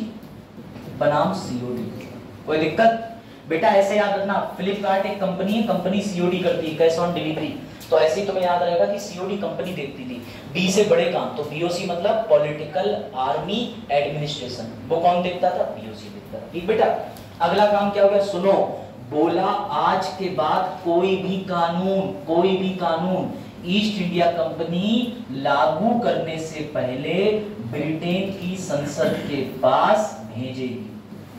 बनाम सीओडी। कोई दिक्कत? बेटा ऐसे याद रखना, फ्लिपकार्ट एक कंपनी है, कंपनी सीओडी करती है, कैश ऑन डिलीवरी। तो ऐसे ही तुम्हें याद रहेगा कि सीओडी कंपनी देखती थी बी से बड़े काम, तो बीओसी मतलब पॉलिटिकल आर्मी एडमिनिस्ट्रेशन, वो कौन देखता था? बीओसी देखता था। ठीक बेटा, अगला काम क्या हो गया? सुनो, बोला आज के बाद कोई भी कानून ईस्ट इंडिया कंपनी लागू करने से पहले ब्रिटेन की संसद के पास भेजेगी,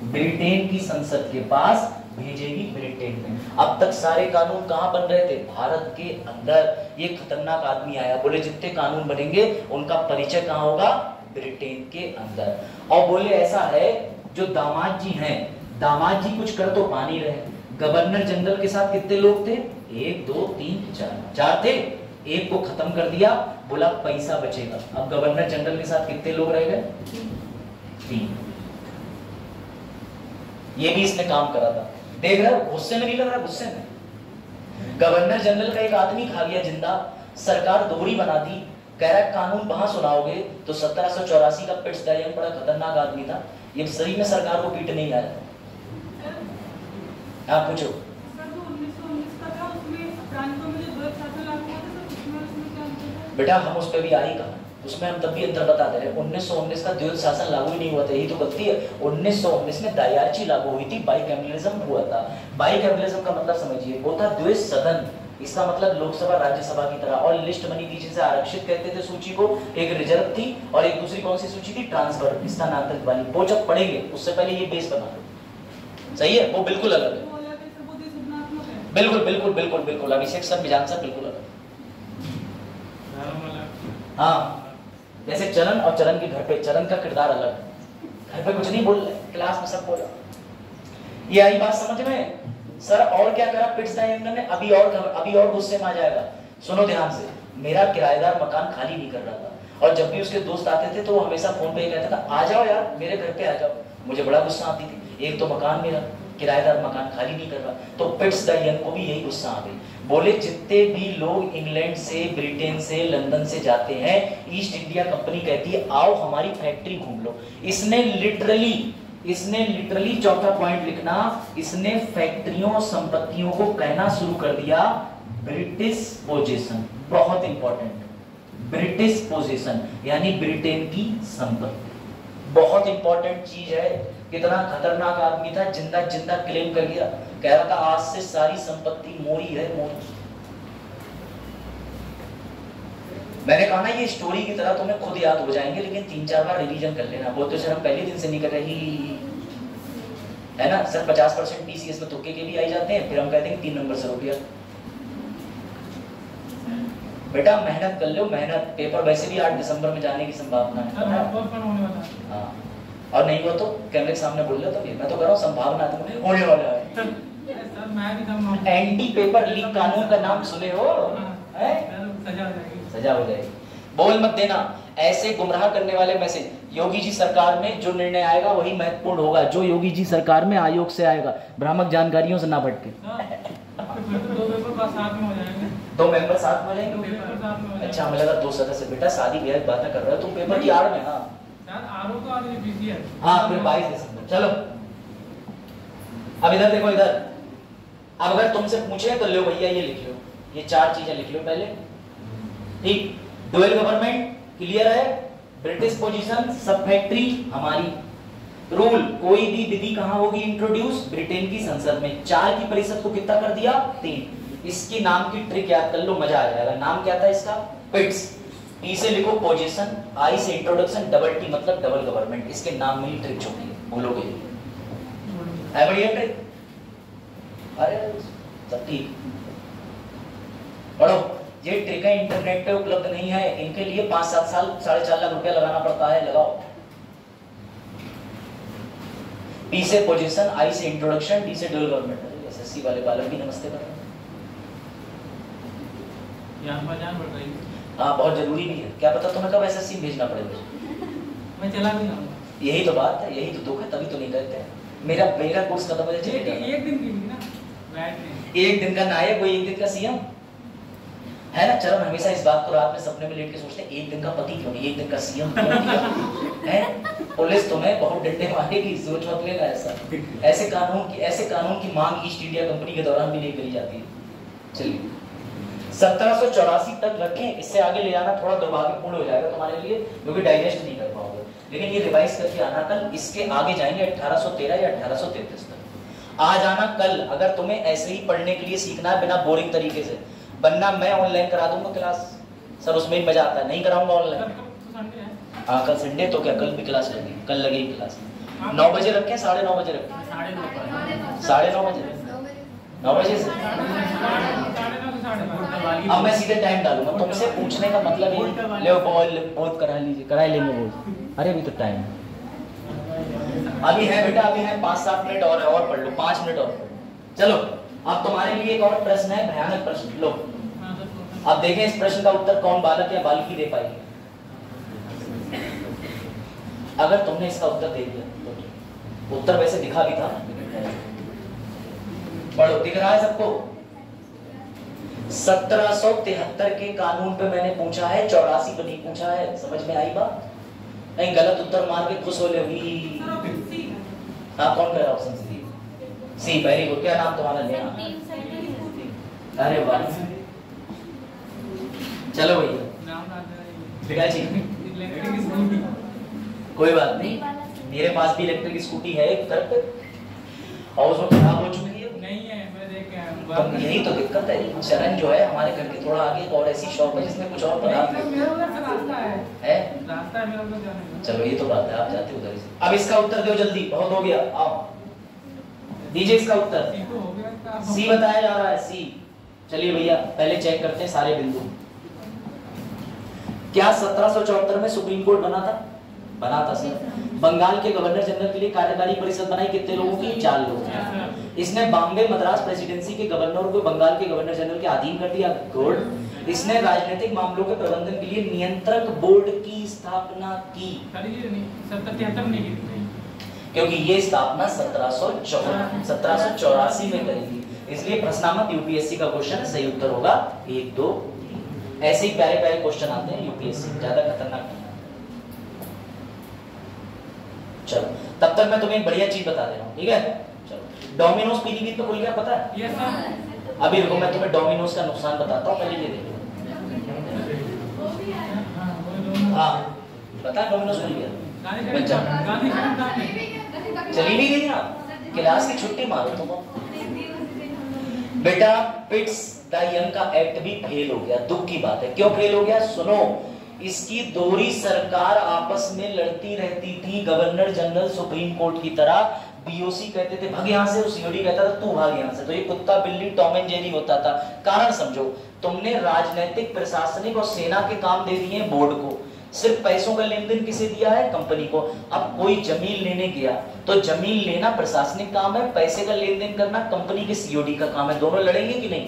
ब्रिटेन की संसद के पास भेजेगी ब्रिटेन में। अब तक सारे कानून कहां बन रहे थे? भारत के अंदर। ये खतरनाक आदमी आया, बोले जितने कानून बनेंगे उनका परिचय कहां होगा? ब्रिटेन के अंदर। और बोले ऐसा है, जो दामाद जी हैं, दामाद जी कुछ कर तो पा नहीं रहे। गवर्नर जनरल के साथ कितने लोग थे? 1 2 3 4, 4 थे, एक को खत्म कर दिया, बोला पैसा बचेगा। अब गवर्नर जनरल के साथ कितने लोग रह गए? 3। ये भी इसने काम करा था। देख रहे हो, गुस्से में नहीं लग रहा? गुस्से में गवर्नर जनरल का एक आदमी खा गया जिंदा, सरकार दोहरी बना दी, कह रहा है कानून वहां सुनाओगे। तो 1784 का पिट्स द यंग बड़ा खतरनाक आदमी था, ये सही में सरकार को पीट नहीं आया। आप पूछो। बेटा हम उस पर भी आ ही कहा, उसमें हम तब भी अंतर बताते रहे। 1919 का द्वैध शासन लागू ही नहीं हुआ था, यही तो गलती है। 1919 में दायार्ची लागू हुई थी, बाइकैमरलिज्म हुआ था। बाइकैमरलिज्म का मतलब समझिए, वो था द्वैध सदन, इसका मतलब लोकसभा राज्यसभा की तरह। और लिस्ट बनी थी जिसे आरक्षित कहते थे सूची को, एक रिजर्व थी और एक दूसरी कौन सी सूची थी, ट्रांसफर, स्थानांतरित वाली। वो जब पढ़ेंगे उससे पहले ये बेस बना लो, सही है, वो बिल्कुल अलग है। बिल्कुल बिल्कुल बिल्कुल बिल्कुल अभिषेक सर, मिजान सर, बिल्कुल अलग। हाँ, जैसे चरण और चरण के घर पे, चरण का किरदार अलग, घर पे कुछ नहीं बोल रहे, क्लास में सब बोला। ये आई बात समझ में? सर और क्या करा पिट्स द यंगर ने? अभी और गुस्से में आ जाएगा। सुनो ध्यान से, मेरा किराएदार मकान खाली नहीं कर रहा था और जब भी उसके दोस्त आते थे तो वो हमेशा फोन पे कहता था आ जाओ यार मेरे घर पे आ जाओ। मुझे बड़ा गुस्सा आती थी, एक तो मकान मेरा, किराएदार मकान खाली नहीं कर रहा। तो पिट्स द यंग को भी यही गुस्सा आ गई। बोले जितने भी लोग इंग्लैंड से, ब्रिटेन से, लंदन से जाते हैं, ईस्ट इंडिया कंपनी कहती है आओ हमारी फैक्ट्री घूम लो। इसने लिटरली चौथा पॉइंट लिखना, इसने फैक्ट्रियों संपत्तियों को कहना शुरू कर दिया ब्रिटिश पोजीशन। बहुत इंपॉर्टेंट, ब्रिटिश पोजीशन यानी ब्रिटेन की संपत्ति। बहुत इंपॉर्टेंट चीज है। कितना खतरनाक आदमी था, जिंदा जिंदा क्लेम कर दिया, कह रहा था आज से सारी संपत्ति मोरी है, मोरी। मैंने कहा ना ये स्टोरी की तरह तुम्हें खुद याद हो जाएंगे, लेकिन 3-4 बार रिवीजन कर लेना। बोलते सर हम पहले दिन से नहीं कर रही है ना सर, 50% टीसीएस में तुक्के के भी आई जाते हैं, फिर हम कहते हैं 3 नंबर से हो गया। बेटा मेहनत कर लो, मेहनत। पेपर वैसे भी 8 दिसंबर में जाने की संभावना है। हाँ, और नहीं हो तो कैमरे के सामने बोल लो। तो मैं तो कर रहा हूँ संभावना तो होने वाला है। एंटी पेपर लीक कानून का नाम सुने हो? सजा हो जाएगी। बोल मत देना ऐसे गुमराह करने वाले मैसेज। योगी जी सरकार में जो निर्णय आएगा वही महत्वपूर्ण होगा, जो योगी जी सरकार में आयोग से आएगा, भ्रामक जानकारियों से ना भटके। 2 मेंबर साथ में जाएंगे। अच्छा हमें लगा 2 सदस्य। बेटा शादी ब्याह बातें कर रहे हो तुम पेपर की आड़ में। हाँ फिर 22 दिसंबर। चलो अब इधर देखो, इधर अब अगर तुमसे पूछे तो लो भैया ये लिख लो, ये 4 चीजें लिख लो पहले, ठीक। डुअल गवर्नमेंट क्लियर है, ब्रिटिश पोजीशन, सब फैक्ट्री हमारी, रूल कोई भी विधि कहां होगी इंट्रोड्यूस, ब्रिटेन की संसद में। 4 की प्रतिशत को कितना कर दिया, 3। इसकी नाम की ट्रिक याद कर लो, मजा आ जाएगा। नाम क्या था इसका, पिट्स। टी से लिखो पोजीशन, आई से इंट्रोडक्शन, डबल टी मतलब डबल गवर्नमेंट। इसके नाम में ही ट्रिक छुपी है, भूलोगे है बढ़िया ट्रिक। अरे सब ठीक, पढ़ो। ये ट्रिक है इंटरनेट पे उपलब्ध नहीं है, इनके लिए 5-7 साल 4.5 लाख रुपया लगाना पड़ता है, लगाओ। पी से पोजीशन, आई से इंट्रोडक्शन, डी से डुअल गवर्नमेंट। एसएससी वाले बालक भी नमस्ते कर रहे हैं। हाँ बहुत जरूरी भी है, क्या पता तुम्हें कब एसएससी भेजना पड़ेगा। मैं चला भी जाऊंगा। यही तो बात है, यही तो दुख है, तभी तो नहीं करते। मेरा कोर्स खत्म हो जाए, एक दिन की ना बैठने, एक दिन का नायक, कोई एक दिन का सीएम है ना। चरण हमेशा इस बात को रात में सपने में लेट के सोचते हैं, एक दिन का पति क्यों नहीं, एक दिन का सीएम क्यों नहीं है। पुलिस तुम्हें बहुत डंडे मारेगी, सोच मत लेना ऐसा। ऐसे कानून की मांग ईस्ट इंडिया कंपनी के दौरान भी नहीं करी जाती है। चलिए 1784 तक रखें, इससे आगे ले जाना थोड़ा दुर्भाग्यपूर्ण हो जाएगा तुम्हारे लिए, क्योंकि डाइजेस्ट नहीं कर पाओगे। लेकिन ये रिवाइज करके आना कल, इसके आगे जाएंगे 1813 या 1833 तक। आज आना कल, अगर तुम्हें ऐसे ही पढ़ने के लिए सीखना है बिना बोरिंग तरीके से, वरना मैं ऑनलाइन करा दूंगा क्लास सर, उसमें ही मजा आता है। नहीं कराऊंगा ऑनलाइन। हाँ कल संडे तो क्या, कल भी क्लास लगेगी, कल लगेगी क्लास। 9 बजे रखें, 9:30 बजे रखें, 9:30 बजे, 9 बजे से। अब मैं सीधे टाइम डालूंगा, तुमसे पूछने का मतलब ये, ले बोल करा लीजिए, करा लेंगे बोल। अरे अभी तो टाइम अभी है बेटा, अभी है 5-7 मिनट और पढ़ लो, 5 मिनट और। चलो अब तुम्हारे लिए एक और प्रश्न है, भयानक प्रश्न। लो अब देखें इस प्रश्न का उत्तर कौन बालक या बालिकी दे पाएगी। अगर तुमने इसका उत्तर दे दिया तो उत्तर वैसे दिखा भी था, पढ़ो, दिख रहा है सबको। 1773 के कानून पे मैंने पूछा है, 84 पे नहीं पूछा है। समझ में आई बात? नहीं गलत उत्तर मार के खुश हो ले। हाँ कौन कह रहा ऑप्शन सी? Very good. क्या नाम तुम्हारा? नेहा। अरे वाह, चलो भैया विकास जी इलेक्ट्रिक स्कूटी कोई बात नहीं, मेरे पास भी इलेक्ट्रिक स्कूटी है एक तरफ और उसमें खराब हो चुकी है। नहीं है, मैं देख के आया हूँ। तो यही तो दिक्कत है। चरण जो है हमारे घर के थोड़ा आगे एक और ऐसी शॉप है जिसमें कुछ और पदार्थ मेरा उधर से रास्ता है मेरा उधर जाने का। चलो ये तो बात है, आप जाते उधर ही से। अब इसका उत्तर दो जल्दी, बहुत हो गया। आओ दीजिए इसका उत्तर। सी तो हो गया का सी बताया जा रहा है, सी। चलिए भैया पहले चेक करते हैं सारे बिंदु। क्या 1774 में सुप्रीम कोर्ट बना था? बना था सर। बंगाल के गवर्नर जनरल के लिए कार्यकारी परिषद बनाई कितने लोगों की? 4 लोगों की। इसने बॉम्बे मद्रास प्रेसिडेंसी के गवर्नर को बंगाल के गवर्नर जनरल के अधीन कर दिया। गुड। इसने राजनीतिक मामलों के प्रबंधन के लिए नियंत्रक बोर्ड की स्थापना की। खाली ये नहीं 77 नहीं की थी। क्योंकि ये स्थापना 1784 में करेगी, इसलिए प्रश्नामक यूपीएससी का क्वेश्चन है। सही उत्तर होगा 1 2 3। ऐसे ही प्यारे प्यारे क्वेश्चन आते हैं यूपीएससी, ज्यादा खतरनाक नहीं। चलो तब तक मैं तुम्हें एक बढ़िया चीज बता दे रहा हूँ, ठीक है? चलो डोमिनोज पीलीभीत तो खुल गया, पता है? Yes sir. अभी रुको मैं तुम्हें डोमिनोज का नुकसान बताता हूँ, पहले ये देखो। हाँ बता, डोमिनोज खुल गया। बच्चा चली नहीं गई आप, क्लास की छुट्टी मारो तुम। बेटा पिट्स द यंग का एक्ट भी फेल हो गया, दुख की बात है। क्यों फेल हो गया? सुनो, इसकी दोहरी सरकार आपस में लड़ती रहती थी, गवर्नर जनरल सुप्रीम कोर्ट की तरह। बीओसी कहते थे भाग यहां से, सीओडी कहता था तू भाग यहां से। तो ये कुत्ता बिल्ली टॉम एंड जेरी होता था। कारण समझो, तुमने राजनीतिक, प्रशासनिक और सेना के काम दे दिए बोर्ड को, सिर्फ पैसों का लेन देन किसे दिया है? कंपनी को। अब कोई जमीन लेने गया तो जमीन लेना प्रशासनिक काम है, पैसे का लेन देन करना कंपनी के सीओडी का काम है। दोनों लड़ेंगे कि नहीं?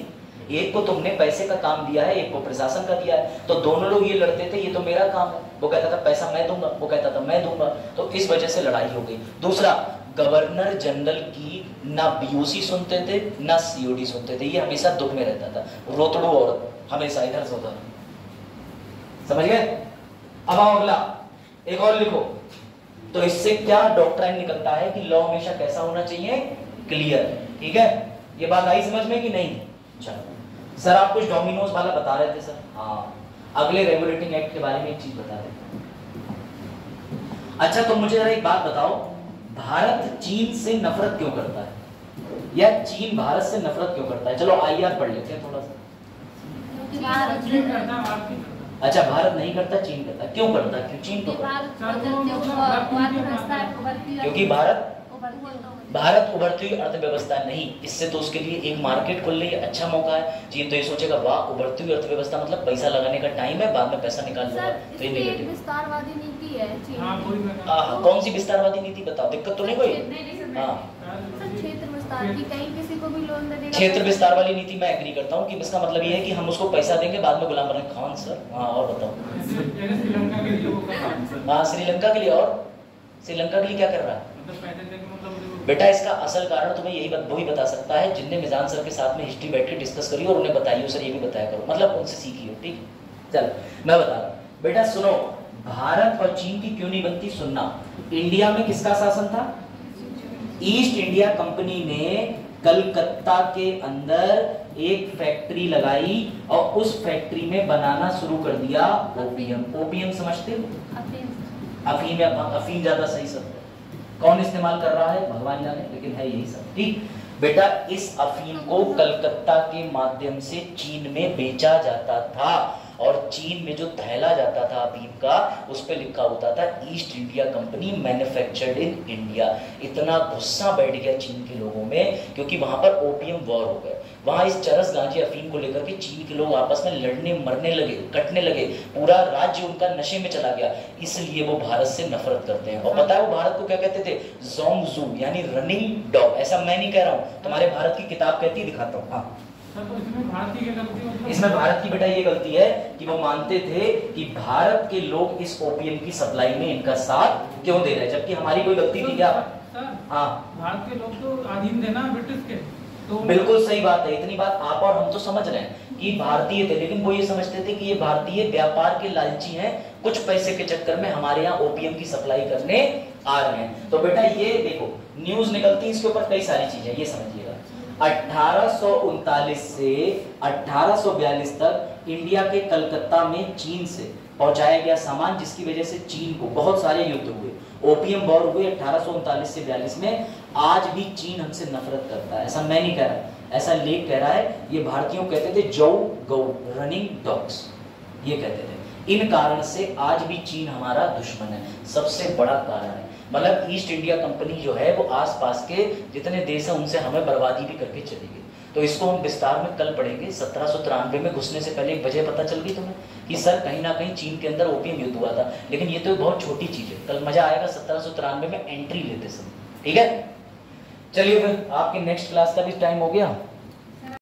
एक को तुमने पैसे का काम दिया है, एक को प्रशासन का दिया है, तो दोनों लोग ये लड़ते थे ये तो मेरा काम है। वो कहता था पैसा मैं दूंगा, वो कहता था मैं दूंगा, तो इस वजह से लड़ाई हो गई। दूसरा, गवर्नर जनरल की ना बीओसी सुनते थे ना सीओडी सुनते थे, ये हमेशा दुख में रहता था। रोतड़ू औरत हमेशा इधर से उधर, समझ गए? अब आओ अगला, एक और लिखो। तो इससे क्या डॉक्ट्राइन निकलता है कि लॉ हमेशा कैसा होना चाहिए? क्लियर। ठीक है, ये बात आई समझ में कि नहीं? चलो सर आप कुछ डोमिनोज वाला बता रहे थे सर। हाँ, अगले रेगुलेटिंग एक्ट के बारे में एक चीज बता रहे थे। अच्छा तो मुझे जरा एक बात बताओ, भारत चीन से नफरत क्यों करता है, या चीन भारत से नफरत क्यों करता है? चलो आईआर पढ़ लेते हैं थोड़ा सा। अच्छा भारत नहीं करता, चीन करता। क्यों करता है? क्यों चीन क्यों करता? क्योंकि भारत उभरती हुई अर्थव्यवस्था नहीं, इससे तो उसके लिए एक मार्केट खोलने का अच्छा मौका है। चीन तो ये सोचेगा वाह उभरती हुई अर्थव्यवस्था मतलब पैसा लगाने का टाइम है, बाद में पैसा निकाल लूंगा। तो ये नेगेटिव विस्तारवादी नीति है चीन। कौन सी विस्तारवादी नीति बताओ, दिक्कत तो नहीं कोई? हाँ क्षेत्र विस्तार की, कहीं किसी को भी लोन देने का। क्षेत्र विस्तार वाली नीति मैं एग्री करता हूँ कि इसका मतलब ये है कि हम उसको पैसा देंगे बाद में गुलाम बने। खान सर हाँ और बताओ। हाँ श्रीलंका के लिए, और श्रीलंका के लिए क्या कर रहा है? बेटा इसका असल कारण तुम्हें यही वही बता सकता है जिनने मिजान सर के साथ में हिस्ट्री बैठ के डिस्कस करी और उन्हें बताइए सर ये भी बताया करो, मतलब उनसे सीखी हो। ठीक है चल मैं बता रहा हूँ। बेटा सुनो, भारत और चीन की क्यों नहीं बनती? सुनना, इंडिया में किसका शासन था? ईस्ट इंडिया कंपनी ने कलकत्ता के अंदर एक फैक्ट्री लगाई और उस फैक्ट्री में बनाना शुरू कर दिया ओपियम। ओपियम समझते हो? अफीम या अफीम ज्यादा सही शब्द है। कौन इस्तेमाल कर रहा है भगवान जाने, लेकिन है यही सब। ठीक बेटा, इस अफीम को कलकत्ता के माध्यम से चीन में बेचा जाता था और चीन में जो थैला जाता था अफीम का उस पे लिखा होता था east India company manufactured in India. इतना गुस्सा बैठ गया चीन के लोगों में क्योंकि वहां पर ओपियम वॉर हो गया। वहां इस चरस गांजे अफीम को लेकर के चीन के लोग आपस में लड़ने मरने लगे, कटने लगे, पूरा राज्य उनका नशे में चला गया। इसलिए वो भारत से नफरत करते हैं। और पता है वो भारत को क्या कहते थे? ज़ोंगज़ू, यानी रनिंग डॉग। ऐसा मैं नहीं कह रहा हूँ, तुम्हारे भारत की किताब कहती है, दिखाता हूँ। हाँ इसमें भारत की बेटा ये गलती है कि वो मानते थे कि भारत के लोग इस ओपियम की सप्लाई में इनका साथ क्यों दे रहे हैं, जबकि हमारी कोई गलती थी क्या? हाँ भारत के लोग तो अधीन थे ना ब्रिटिश के, तो बिल्कुल सही बात है। इतनी बात आप और हम तो समझ रहे हैं कि भारतीय थे, लेकिन वो ये समझते थे कि ये भारतीय व्यापार के लालची हैं, कुछ पैसे के चक्कर में हमारे यहाँ ओपियम की सप्लाई करने आ रहे हैं। तो बेटा ये देखो न्यूज निकलती है इसके ऊपर कई सारी चीजें, ये समझिएगा। 1839 से 1842 तक इंडिया के कलकत्ता में चीन से पहुंचाया गया सामान, जिसकी वजह से चीन को बहुत सारे युद्ध हुए, ओपियम वॉर हुए 1839 से 42 में। आज भी चीन हमसे नफरत करता है, ऐसा मैं नहीं कह रहा, ऐसा लेख कह रहा है। ये भारतीयों कहते थे जौ गौ रनिंग डॉग्स, ये कहते थे। इन कारण से आज भी चीन हमारा दुश्मन है, सबसे बड़ा कारण है। मतलब ईस्ट इंडिया कंपनी जो है वो आसपास के जितने देश हैं उनसे हमें बर्बादी भी करके चली गई। तो इसको हम विस्तार में कल पढ़ेंगे। 1793 में घुसने से पहले एक वजह पता चल गई तुम्हें कि सर कहीं ना कहीं चीन के अंदर ओपियम युद्ध हुआ था, लेकिन ये तो बहुत छोटी चीज है। कल मजा आएगा 1793 में एंट्री लेते समय, ठीक है। चलिए फिर आपके नेक्स्ट क्लास का भी टाइम हो गया।